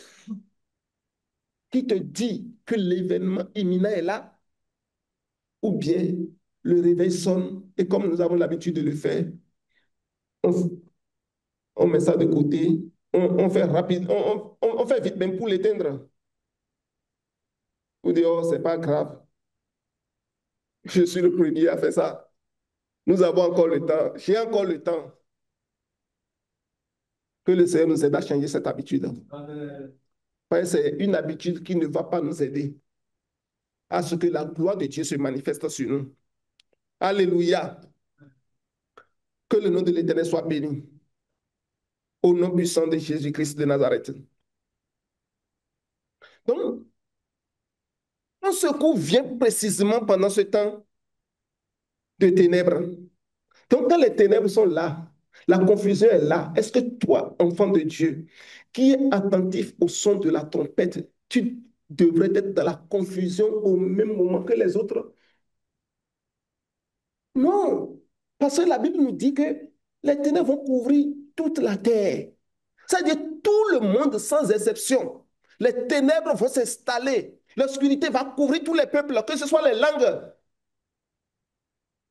qui te dit que l'événement imminent est là? Ou bien le réveil sonne et comme nous avons l'habitude de le faire, on, on met ça de côté, on fait rapide, on fait vite même pour l'éteindre. Vous dire, oh, c'est pas grave, je suis le premier à faire ça. Nous avons encore le temps, j'ai encore le temps. Que le Seigneur nous aide à changer cette habitude. C'est une habitude qui ne va pas nous aider à ce que la gloire de Dieu se manifeste sur nous. Alléluia. Que le nom de l'Éternel soit béni. Au nom puissant de Jésus-Christ de Nazareth. Donc, ton secours vient précisément pendant ce temps de ténèbres. Donc, quand les ténèbres sont là, la confusion est là. Est-ce que toi, enfant de Dieu, qui est attentif au son de la trompette, tu devrais être dans la confusion au même moment que les autres? Non, parce que la Bible nous dit que les ténèbres vont couvrir toute la terre. C'est-à-dire tout le monde sans exception. Les ténèbres vont s'installer. L'obscurité va couvrir tous les peuples, que ce soit les langues,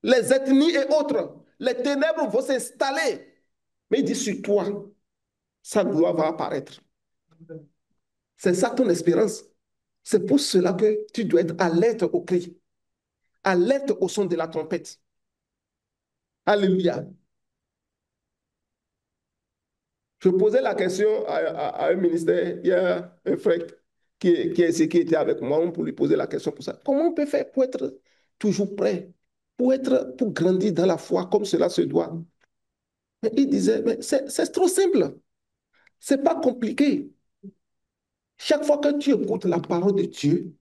les ethnies et autres. Les ténèbres vont s'installer. Mais il dit sur toi, sa gloire va apparaître. C'est ça ton espérance. C'est pour cela que tu dois être alerte au cri. Alerte au son de la trompette. Alléluia. Je posais la question à un ministère, il y a un frère qui était avec moi pour lui poser la question pour ça. Comment on peut faire pour être toujours prêt, pour grandir dans la foi comme cela se doit? Mais il disait, mais c'est trop simple, c'est pas compliqué. Chaque fois que tu écoutes la parole de Dieu,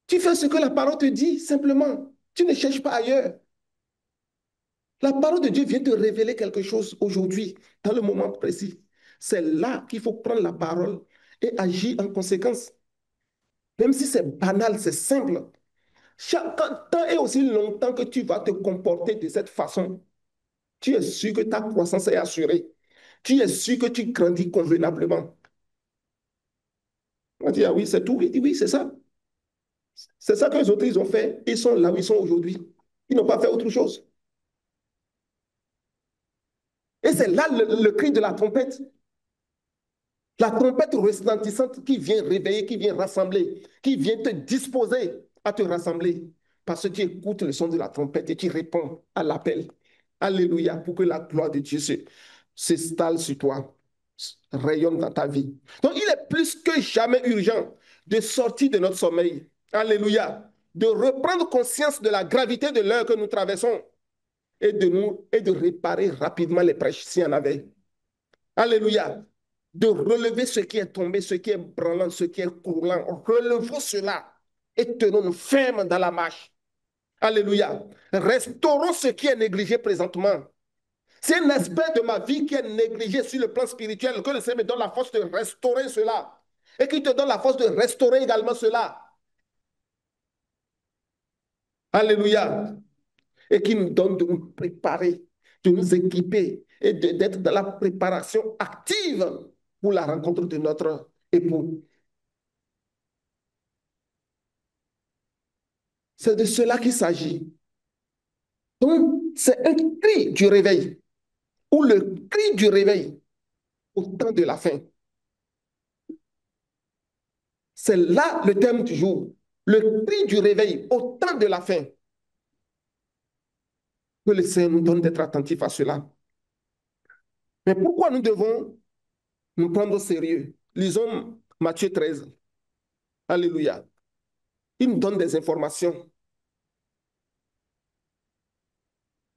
tu fais ce que la parole te dit simplement. Tu ne cherches pas ailleurs. La parole de Dieu vient te révéler quelque chose aujourd'hui, dans le moment précis. C'est là qu'il faut prendre la parole et agir en conséquence. Même si c'est banal, c'est simple. Chaque temps et aussi longtemps que tu vas te comporter de cette façon, tu es sûr que ta croissance est assurée. Tu es sûr que tu grandis convenablement. On dit, ah oui, c'est tout. Il dit, oui, c'est ça. C'est ça que les autres, ils ont fait. Ils sont là où ils sont aujourd'hui. Ils n'ont pas fait autre chose. Et c'est là le cri de la trompette. La trompette retentissante qui vient réveiller, qui vient rassembler, qui vient te disposer à te rassembler. Parce que tu écoutes le son de la trompette et tu réponds à l'appel. Alléluia, pour que la gloire de Dieu s'installe sur toi, rayonne dans ta vie. Donc, il est plus que jamais urgent de sortir de notre sommeil. Alléluia. De reprendre conscience de la gravité de l'heure que nous traversons et de réparer rapidement les brèches s'il y en avait. Alléluia. De relever ce qui est tombé, ce qui est branlant, ce qui est coulant. Relevons cela et tenons-nous fermes dans la marche. Alléluia. Restaurons ce qui est négligé présentement. C'est un aspect de ma vie qui est négligé sur le plan spirituel, que le Seigneur me donne la force de restaurer cela. Et qu'il te donne la force de restaurer également cela. Alléluia. Et qui nous donne de nous préparer, de nous équiper et d'être dans la préparation active pour la rencontre de notre époux. C'est de cela qu'il s'agit. Donc, c'est un cri du réveil, ou le cri du réveil au temps de la fin. C'est là le thème du jour, le cri du réveil au temps de la fin. Que le Seigneur nous donne d'être attentifs à cela. Mais pourquoi nous devons nous prendre au sérieux? Lisons Matthieu 13. Alléluia. Il nous donne des informations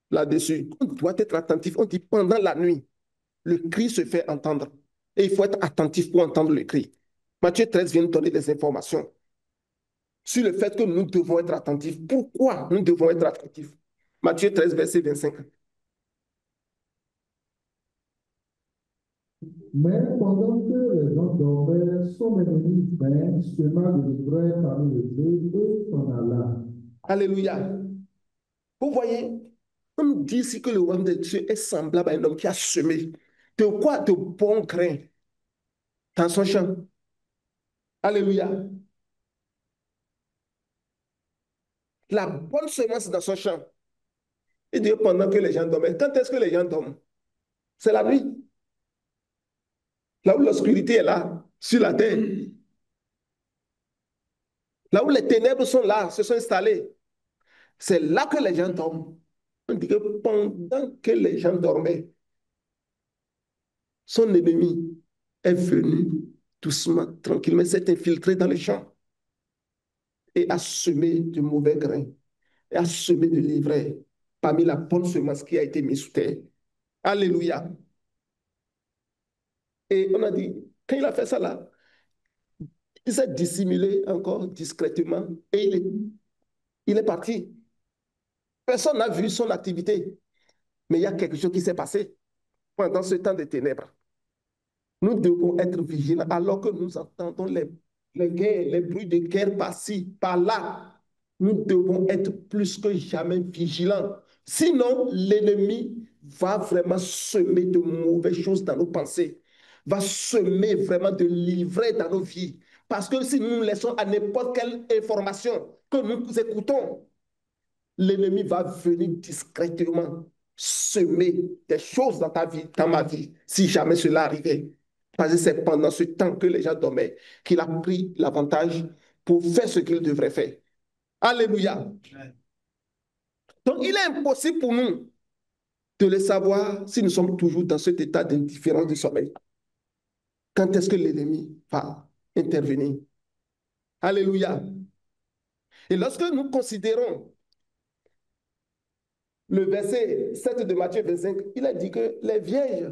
là-dessus. On doit être attentif. On dit pendant la nuit, le cri se fait entendre. Et il faut être attentif pour entendre le cri. Matthieu 13 vient nous donner des informations sur le fait que nous devons être attentifs. Pourquoi nous devons être attentifs? Matthieu 13, verset 25. Mais pendant que les gens dormaient, son ennemi vint, sema de l'ivraie parmi les blés et s'en alla. Alléluia. Vous voyez, on nous dit ici que le royaume de Dieu est semblable à un homme qui a semé. De quoi? De bons grains dans son champ. Alléluia. La bonne semence dans son champ. Et Dieu, pendant que les gens dormaient. Quand est-ce que les gens dorment? C'est la nuit. Là où l'obscurité est là, sur la terre. Là où les ténèbres sont là, se sont installées. C'est là que les gens dorment. On dit que pendant que les gens dormaient, son ennemi est venu doucement, tranquillement, s'est infiltré dans les champs et a semé de mauvais grains, et a semé de l'ivraie parmi la bonne semence qui a été mise sous terre. Alléluia. Et on a dit, quand il a fait ça là, il s'est dissimulé encore discrètement et il est parti. Personne n'a vu son activité, mais il y a quelque chose qui s'est passé pendant ce temps de ténèbres. Nous devons être vigilants alors que nous entendons les guerres, les bruits de guerre par-ci, par-là. Nous devons être plus que jamais vigilants. Sinon, l'ennemi va vraiment semer de mauvaises choses dans nos pensées, va semer vraiment de l'ivraie dans nos vies. Parce que si nous nous laissons à n'importe quelle information que nous écoutons, l'ennemi va venir discrètement semer des choses dans ta vie, dans ma vie, si jamais cela arrivait. Parce que c'est pendant ce temps que les gens dormaient qu'il a pris l'avantage pour faire ce qu'il devrait faire. Alléluia. Donc, il est impossible pour nous de le savoir si nous sommes toujours dans cet état d'indifférence du sommeil. Quand est-ce que l'ennemi va intervenir? Alléluia. Et lorsque nous considérons le verset 7 de Matthieu 25, il a dit que les vieilles,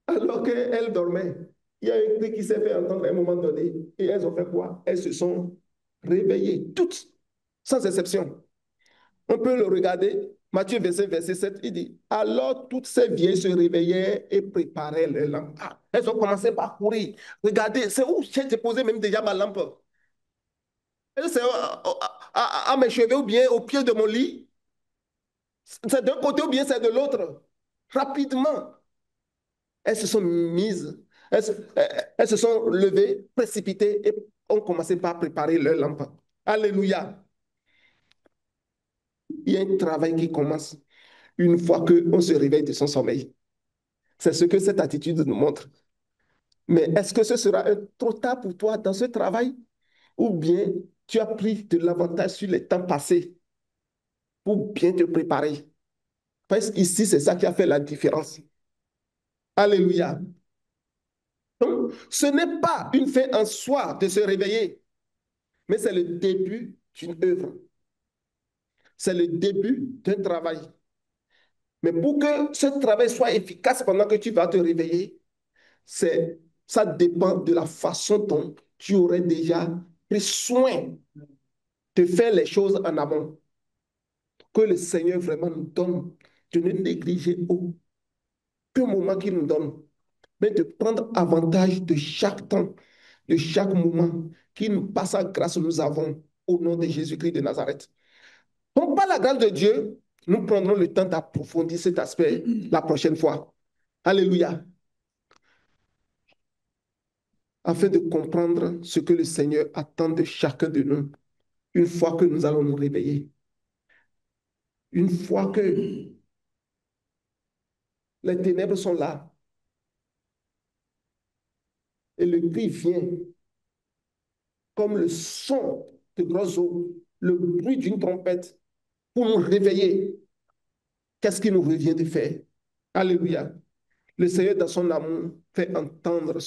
alors qu'elles dormaient, il y a un cri qui s'est fait entendre à un moment donné. Et elles ont fait quoi? Elles se sont réveillées, toutes, sans exception. On peut le regarder. Matthieu 25, verset 7, il dit, alors toutes ces vieilles se réveillaient et préparaient les lampes. Ah, elles ont commencé par courir. Regardez, c'est où j'ai déposé même déjà ma lampe. C'est à mes cheveux ou bien au pied de mon lit. C'est d'un côté ou bien c'est de l'autre. Rapidement, elles se sont mises, elles se sont levées, précipitées et ont commencé par préparer leur lampe. Alléluia. Il y a un travail qui commence une fois qu'on se réveille de son sommeil. C'est ce que cette attitude nous montre. Mais est-ce que ce sera trop tard pour toi dans ce travail ou bien tu as pris de l'avantage sur les temps passés pour bien te préparer? Parce qu'ici, c'est ça qui a fait la différence. Alléluia. Donc, ce n'est pas une fin en soi de se réveiller, mais c'est le début d'une œuvre. C'est le début d'un travail. Mais pour que ce travail soit efficace pendant que tu vas te réveiller, ça dépend de la façon dont tu aurais déjà pris soin de faire les choses en amont. Que le Seigneur vraiment nous donne de ne négliger aucun moment qu'il nous donne, mais de prendre avantage de chaque temps, de chaque moment qui nous passe à grâce nous avons au nom de Jésus-Christ de Nazareth. Donc, par la grâce de Dieu, nous prendrons le temps d'approfondir cet aspect la prochaine fois. Alléluia. Afin de comprendre ce que le Seigneur attend de chacun de nous une fois que nous allons nous réveiller. Une fois que les ténèbres sont là et le cri vient comme le son de grosses eaux, le bruit d'une trompette pour nous réveiller. Qu'est-ce qu'il nous revient de faire? Alléluia. Le Seigneur, dans son amour, fait entendre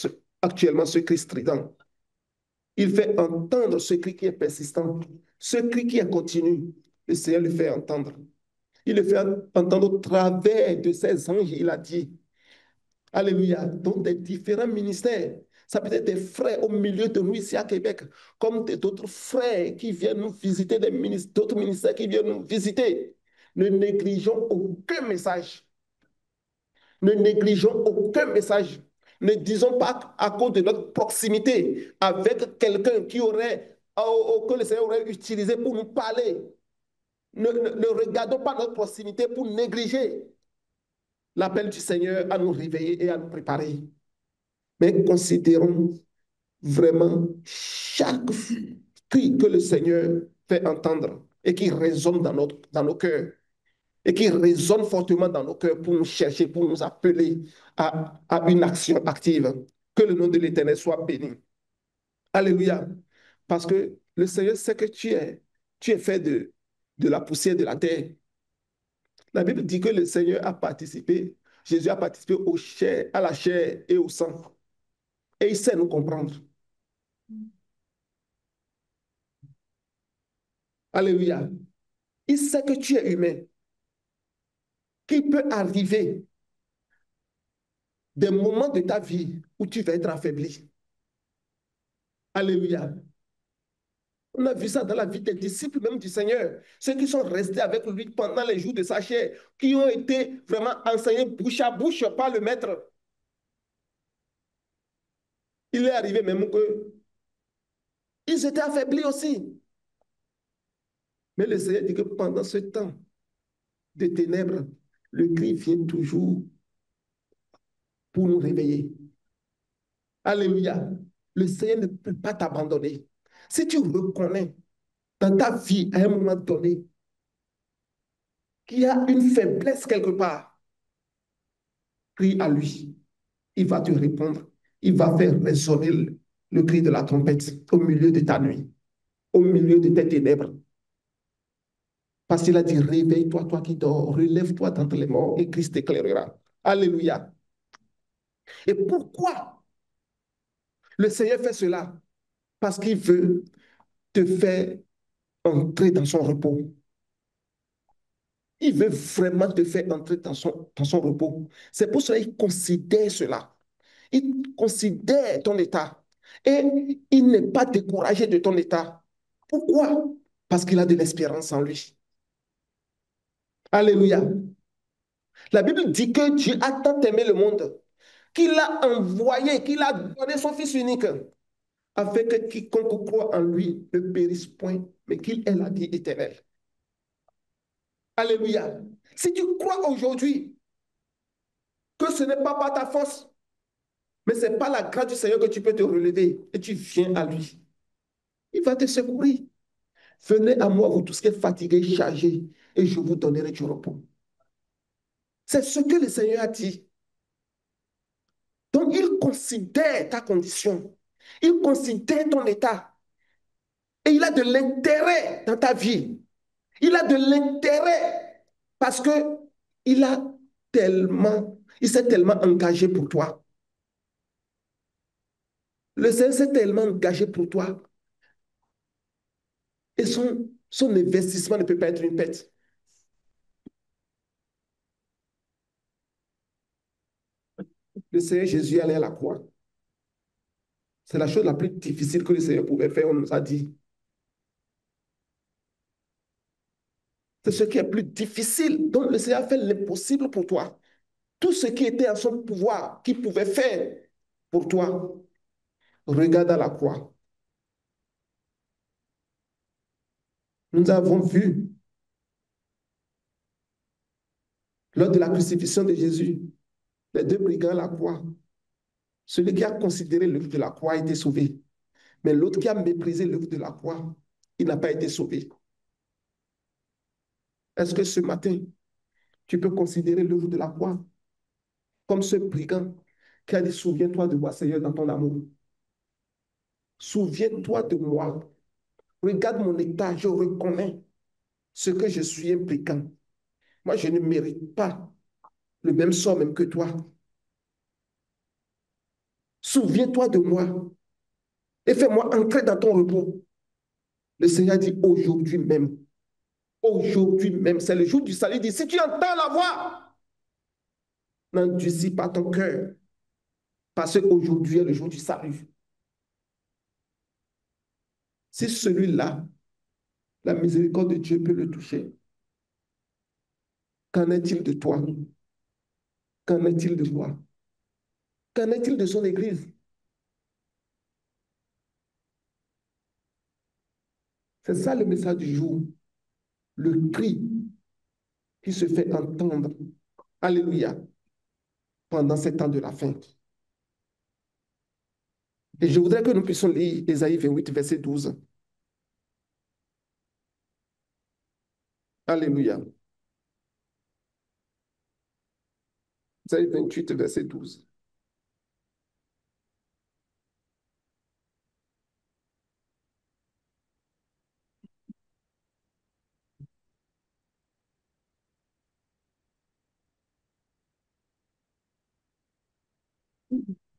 actuellement ce cri strident. Il fait entendre ce cri qui est persistant, ce cri qui est continu. Le Seigneur le fait entendre. Il le fait entendre au travers de ses anges, il a dit. Alléluia. Donc, des différents ministères. Ça peut être des frères au milieu de nous ici à Québec, comme d'autres frères qui viennent nous visiter, d'autres ministères qui viennent nous visiter. Ne négligeons aucun message. Ne négligeons aucun message. Ne disons pas à cause de notre proximité avec quelqu'un que le Seigneur aurait utilisé pour nous parler. Ne regardons pas notre proximité pour négliger l'appel du Seigneur à nous réveiller et à nous préparer. Mais considérons vraiment chaque cri que le Seigneur fait entendre et qui résonne dans nos cœurs et qui résonne fortement dans nos cœurs pour nous chercher, pour nous appeler à une action active. Que le nom de l'Éternel soit béni. Alléluia. Parce que le Seigneur sait que tu es fait de la poussière de la terre. La Bible dit que le Seigneur a participé, Jésus a participé à la chair et au sang. Et il sait nous comprendre. Alléluia. Il sait que tu es humain, qu'il peut arriver des moments de ta vie où tu vas être affaibli. Alléluia. On a vu ça dans la vie des disciples même du Seigneur. Ceux qui sont restés avec lui pendant les jours de sa chair, qui ont été vraiment enseignés bouche à bouche par le Maître. Il est arrivé même que ils étaient affaiblis aussi. Mais le Seigneur dit que pendant ce temps de ténèbres, le cri vient toujours pour nous réveiller. Alléluia. Le Seigneur ne peut pas t'abandonner. Si tu reconnais dans ta vie, à un moment donné, qu'il y a une faiblesse quelque part, crie à lui. Il va te répondre. Il va faire résonner le cri de la trompette au milieu de ta nuit, au milieu de tes ténèbres. Parce qu'il a dit, réveille-toi, toi qui dors, relève-toi d'entre les morts et Christ t'éclairera. Alléluia. Et pourquoi le Seigneur fait cela? Parce qu'il veut te faire entrer dans son repos. Il veut vraiment te faire entrer dans son repos. C'est pour cela qu'il considère cela. Il considère ton état. Et il n'est pas découragé de ton état. Pourquoi? Parce qu'il a de l'espérance en lui. Alléluia. La Bible dit que Dieu a tant aimé le monde qu'il a envoyé, qu'il a donné son Fils unique, afin que quiconque croit en lui ne périsse point, mais qu'il ait la vie éternelle. Alléluia. Si tu crois aujourd'hui que ce n'est pas par ta force, mais c'est par la grâce du Seigneur que tu peux te relever et tu viens à lui, il va te secourir. Venez à moi, vous tous qui êtes fatigués, chargés, et je vous donnerai du repos. C'est ce que le Seigneur a dit. Donc, il considère ta condition. Il considère ton état. Et il a de l'intérêt dans ta vie. Il a de l'intérêt parce que il s'est tellement engagé pour toi. Le Seigneur s'est tellement engagé pour toi. Et son investissement ne peut pas être une perte. Le Seigneur Jésus allait à la croix. C'est la chose la plus difficile que le Seigneur pouvait faire, on nous a dit. C'est ce qui est plus difficile. Donc le Seigneur a fait l'impossible pour toi. Tout ce qui était à son pouvoir, qu'il pouvait faire pour toi, regarde à la croix. Nous avons vu, lors de la crucifixion de Jésus, les deux brigands à la croix. Celui qui a considéré l'œuvre de la croix a été sauvé. Mais l'autre qui a méprisé l'œuvre de la croix, il n'a pas été sauvé. Est-ce que ce matin, tu peux considérer l'œuvre de la croix comme ce brigand qui a dit, souviens-toi de moi, Seigneur, dans ton amour. Souviens-toi de moi. Regarde mon état, je reconnais ce que je suis un brigand. Moi, je ne mérite pas le même sort même que toi. Souviens-toi de moi et fais-moi entrer dans ton repos. Le Seigneur dit aujourd'hui même, c'est le jour du salut. Il dit, si tu entends la voix, n'endurcis pas ton cœur, parce qu'aujourd'hui est le jour du salut. Si celui-là, la miséricorde de Dieu peut le toucher, qu'en est-il de toi? Qu'en est-il de moi? Qu'en est-il de son Église? C'est ça le message du jour. Le cri qui se fait entendre. Alléluia. Pendant ces temps de la fin. Et je voudrais que nous puissions lire Ésaïe 28, verset 12. Alléluia. Ésaïe 28, verset 12.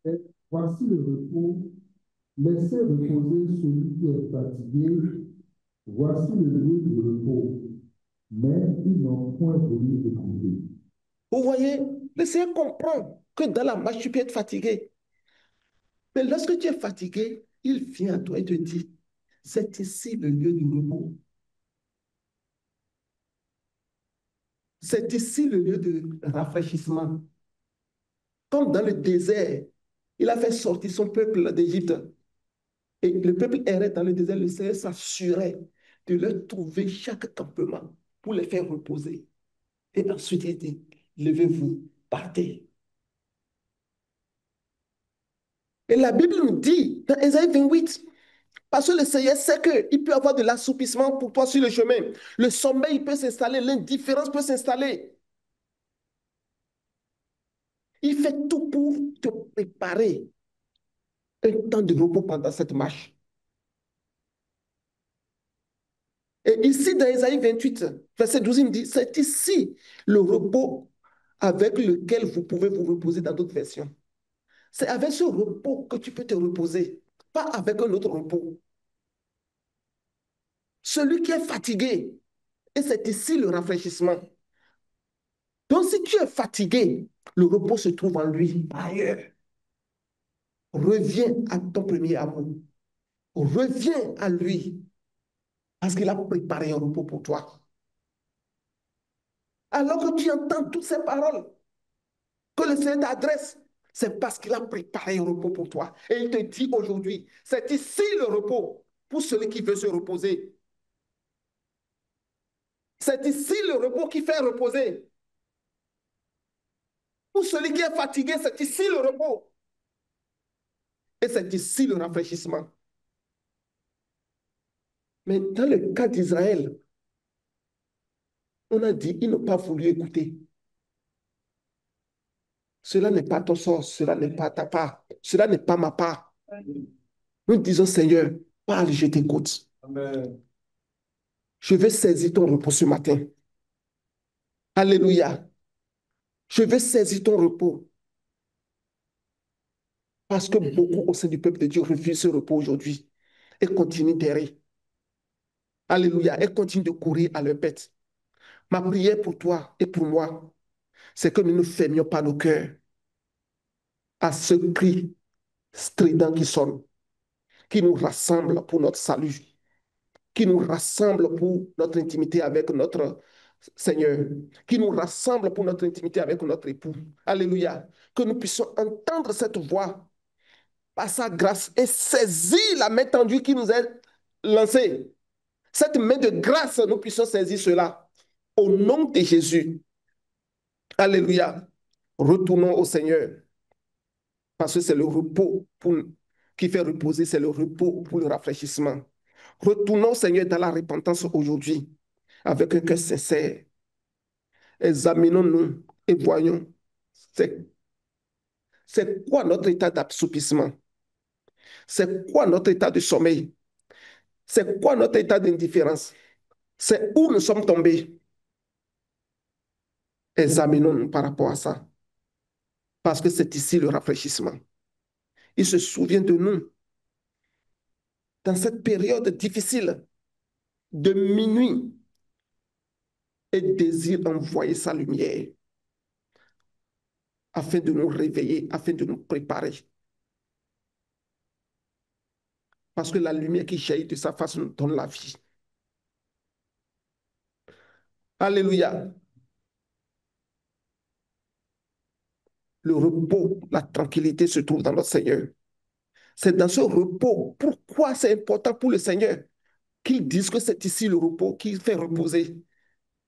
Et voici le repos. Laissez reposer celui qui est fatigué. Voici le lieu du repos. Mais ils n'ont point voulu écouter. Vous voyez, le Seigneur comprend que dans la marche, tu peux être fatigué. Mais lorsque tu es fatigué, il vient à toi et te dit, c'est ici le lieu du repos. C'est ici le lieu de rafraîchissement. Comme dans le désert, il a fait sortir son peuple d'Égypte. Et le peuple errait dans le désert. Le Seigneur s'assurait de leur trouver chaque campement pour les faire reposer. Et ensuite, il dit, levez-vous, partez. Et la Bible nous dit, dans Ésaïe 28, parce que le Seigneur sait qu'il peut y avoir de l'assoupissement pour toi sur le chemin. Le sommeil peut s'installer, l'indifférence peut s'installer. Il fait tout pour te préparer un temps de repos pendant cette marche. Et ici, dans Ésaïe 28, verset 12, il me dit, c'est ici le repos avec lequel vous pouvez vous reposer dans d'autres versions. C'est avec ce repos que tu peux te reposer, pas avec un autre repos. Celui qui est fatigué, et c'est ici le rafraîchissement. Donc, si tu es fatigué, le repos se trouve en lui, ailleurs. Reviens à ton premier amour. Reviens à lui, parce qu'il a préparé un repos pour toi. Alors que tu entends toutes ces paroles que le Seigneur t'adresse, c'est parce qu'il a préparé un repos pour toi. Et il te dit aujourd'hui, c'est ici le repos pour celui qui veut se reposer. C'est ici le repos qui fait reposer. Pour celui qui est fatigué, c'est ici le repos. Et c'est ici le rafraîchissement. Mais dans le cas d'Israël, on a dit, ils n'ont pas voulu écouter. Cela n'est pas ton sort, cela n'est pas ta part, cela n'est pas ma part. Nous disons, Seigneur, parle, je t'écoute. Je vais saisir ton repos ce matin. Alléluia. Je vais saisir ton repos. Parce que beaucoup au sein du peuple de Dieu refusent ce repos aujourd'hui et continuent d'errer. Alléluia. Et continuent de courir à leur bête. Ma prière pour toi et pour moi, c'est que nous ne fermions pas nos cœurs à ce cri strident qui sonne, qui nous rassemble pour notre salut, qui nous rassemble pour notre intimité avec notre Seigneur, qui nous rassemble pour notre intimité avec notre époux. Alléluia. Que nous puissions entendre cette voix par sa grâce et saisir la main tendue qui nous est lancée. Cette main de grâce, nous puissions saisir cela. Au nom de Jésus. Alléluia. Retournons au Seigneur. Parce que c'est le repos qui fait reposer, c'est le repos pour le rafraîchissement. Retournons, Seigneur, dans la repentance aujourd'hui, avec un cœur sincère. Examinons-nous et voyons c'est quoi notre état d'assoupissement. C'est quoi notre état de sommeil. C'est quoi notre état d'indifférence. C'est où nous sommes tombés. Examinons-nous par rapport à ça. Parce que c'est ici le rafraîchissement. Il se souvient de nous dans cette période difficile de minuit et désire envoyer sa lumière afin de nous réveiller, afin de nous préparer. Parce que la lumière qui jaillit de sa face nous donne la vie. Alléluia. Le repos, la tranquillité se trouve dans notre Seigneur. C'est dans ce repos. Pourquoi c'est important pour le Seigneur qu'il dise que c'est ici le repos qu'il fait reposer?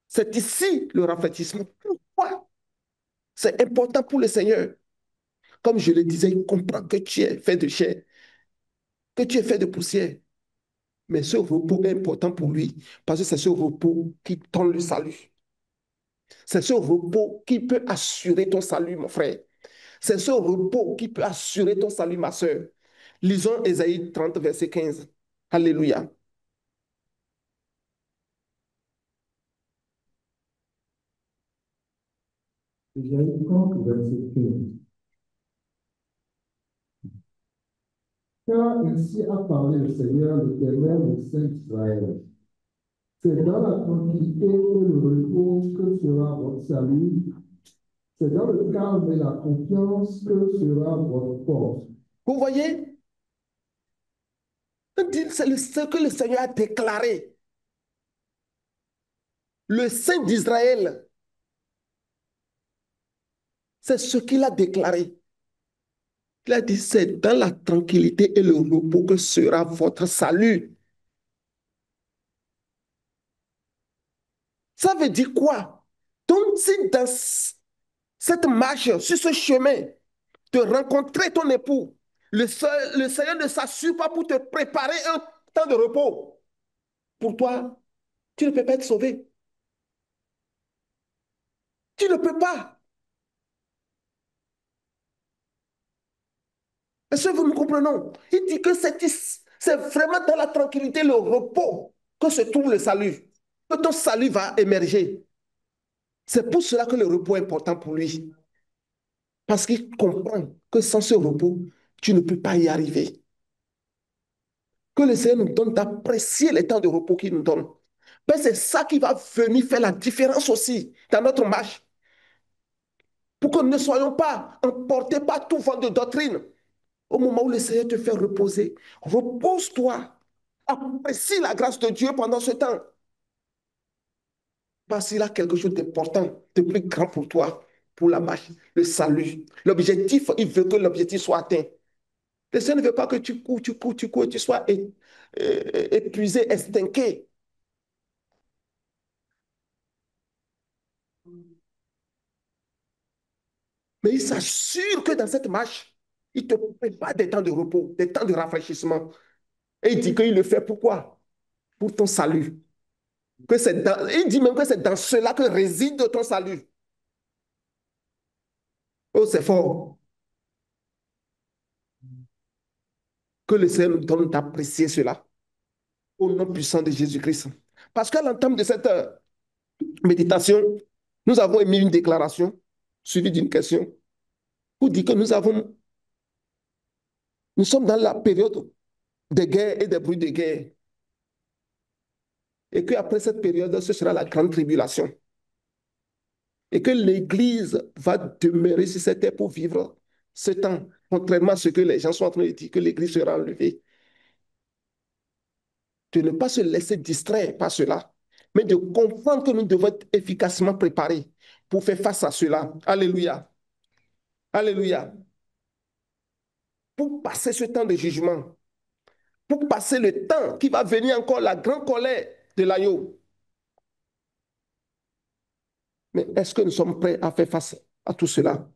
C'est ici le rafraîchissement. Pourquoi? C'est important pour le Seigneur. Comme je le disais, il comprend que tu es fait de chair, que tu es fait de poussière. Mais ce repos est important pour lui, parce que c'est ce repos qui donne le salut. C'est ce repos qui peut assurer ton salut, mon frère. C'est ce repos qui peut assurer ton salut, ma soeur. Lisons Ésaïe 30, verset 15. Alléluia. Ésaïe 30, verset 15. Car ainsi a parlé le Seigneur, l'Éternel, le Saint d'Israël. C'est dans la tranquillité et le repos que sera votre salut. C'est dans le calme et la confiance que sera votre force. Vous voyez, c'est ce que le Seigneur a déclaré. Le Saint d'Israël, c'est ce qu'il a déclaré. Il a dit, c'est dans la tranquillité et le repos que sera votre salut. Ça veut dire quoi? Donc, si dans cette marche, sur ce chemin, de rencontrer ton époux, le Seigneur ne s'assure pas pour te préparer un temps de repos. Pour toi, tu ne peux pas être sauvé. Tu ne peux pas. Est-ce que vous me comprenez? Il dit que c'est vraiment dans la tranquillité, le repos que se trouve le salut, que ton salut va émerger. C'est pour cela que le repos est important pour lui. Parce qu'il comprend que sans ce repos, tu ne peux pas y arriver. Que le Seigneur nous donne d'apprécier les temps de repos qu'il nous donne. Ben, c'est ça qui va venir faire la différence aussi dans notre marche. Pour que nous ne soyons pas emportés par tout vent de doctrine. Au moment où le Seigneur te fait reposer, repose-toi. Apprécie la grâce de Dieu pendant ce temps. Parce qu'il a quelque chose d'important, de plus grand pour toi, pour la marche, le salut. L'objectif, il veut que l'objectif soit atteint. Le Seigneur ne veut pas que tu cours, tu cours, tu cours, et tu sois épuisé, estinqué. Mais il s'assure que dans cette marche, il ne te prépare des temps de repos, des temps de rafraîchissement. Et il dit qu'il le fait pourquoi? Pour ton salut. Il dit même que c'est dans cela que réside ton salut. Oh, c'est fort. Que le Seigneur nous donne d'apprécier cela. Au nom puissant de Jésus-Christ. Parce qu'à l'entame de cette méditation, nous avons émis une déclaration suivie d'une question pour dire que nous sommes dans la période des guerres et des bruits de guerre. Et qu'après cette période, ce sera la grande tribulation. Et que l'Église va demeurer sur cette terre pour vivre ce temps, contrairement à ce que les gens sont en train de dire, que l'Église sera enlevée. De ne pas se laisser distraire par cela, mais de comprendre que nous devons être efficacement préparés pour faire face à cela. Alléluia. Alléluia. Pour passer ce temps de jugement, pour passer le temps qui va venir encore, la grande colère de l'agneau. Mais est-ce que nous sommes prêts à faire face à tout cela?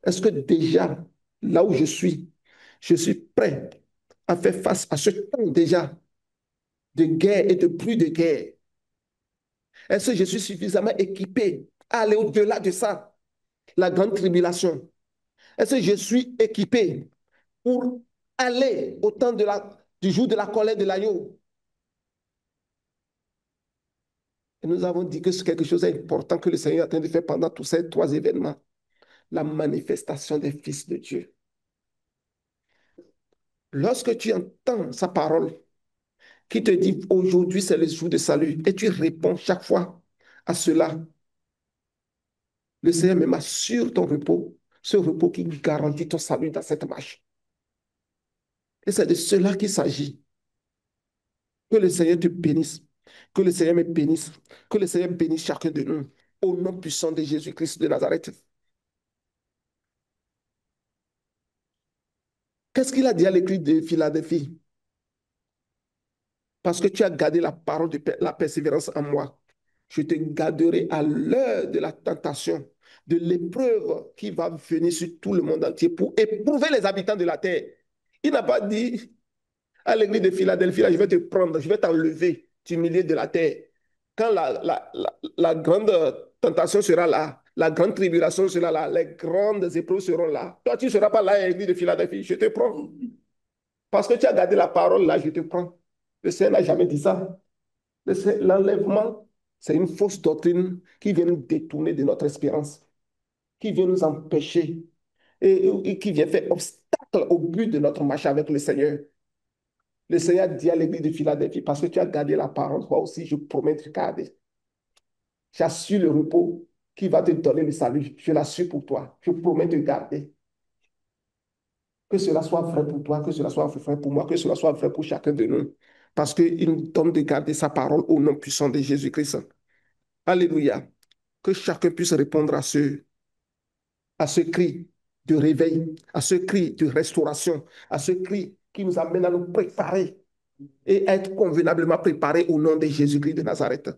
Est-ce que déjà, là où je suis prêt à faire face à ce temps déjà de guerre et de plus de guerre? Est-ce que je suis suffisamment équipé à aller au-delà de ça, la grande tribulation? Est-ce que je suis équipé pour aller au temps du jour de la colère de l'agneau? Et nous avons dit que c'est quelque chose d'important que le Seigneur est en train de faire pendant tous ces trois événements. La manifestation des fils de Dieu. Lorsque tu entends sa parole qui te dit aujourd'hui c'est le jour de salut et tu réponds chaque fois à cela, le Seigneur même assure ton repos, ce repos qui garantit ton salut dans cette marche. Et c'est de cela qu'il s'agit. Que le Seigneur te bénisse, que le Seigneur me bénisse, que le Seigneur bénisse chacun de nous au nom puissant de Jésus-Christ de Nazareth. Qu'est-ce qu'il a dit à l'église de Philadelphie? Parce que tu as gardé la parole de la persévérance en moi. Je te garderai à l'heure de la tentation, de l'épreuve qui va venir sur tout le monde entier pour éprouver les habitants de la terre. Il n'a pas dit à l'église de Philadelphie, là, je vais te prendre, je vais t'enlever du milieu de la terre. Quand la grande tentation sera là, la grande tribulation sera là, les grandes épreuves seront là. Toi, tu ne seras pas là à l'église de Philadelphie, je te prends. Parce que tu as gardé la parole là, je te prends. Le Seigneur n'a jamais dit ça. L'enlèvement, c'est une fausse doctrine qui vient nous détourner de notre espérance, qui vient nous empêcher et qui vient faire obstacle au but de notre marche avec le Seigneur. Le Seigneur dit à l'église de Philadelphie, parce que tu as gardé la parole, toi aussi, je promets de garder. J'assure le repos qui va te donner le salut. Je l'assure pour toi. Je promets de garder. Que cela soit vrai pour toi, que cela soit vrai pour moi, que cela soit vrai pour chacun de nous. Parce qu'il nous donne de garder sa parole au nom puissant de Jésus-Christ. Alléluia. Que chacun puisse répondre à ce cri de réveil, à ce cri de restauration, à ce cri qui nous amène à nous préparer et à être convenablement préparés au nom de Jésus-Christ de Nazareth.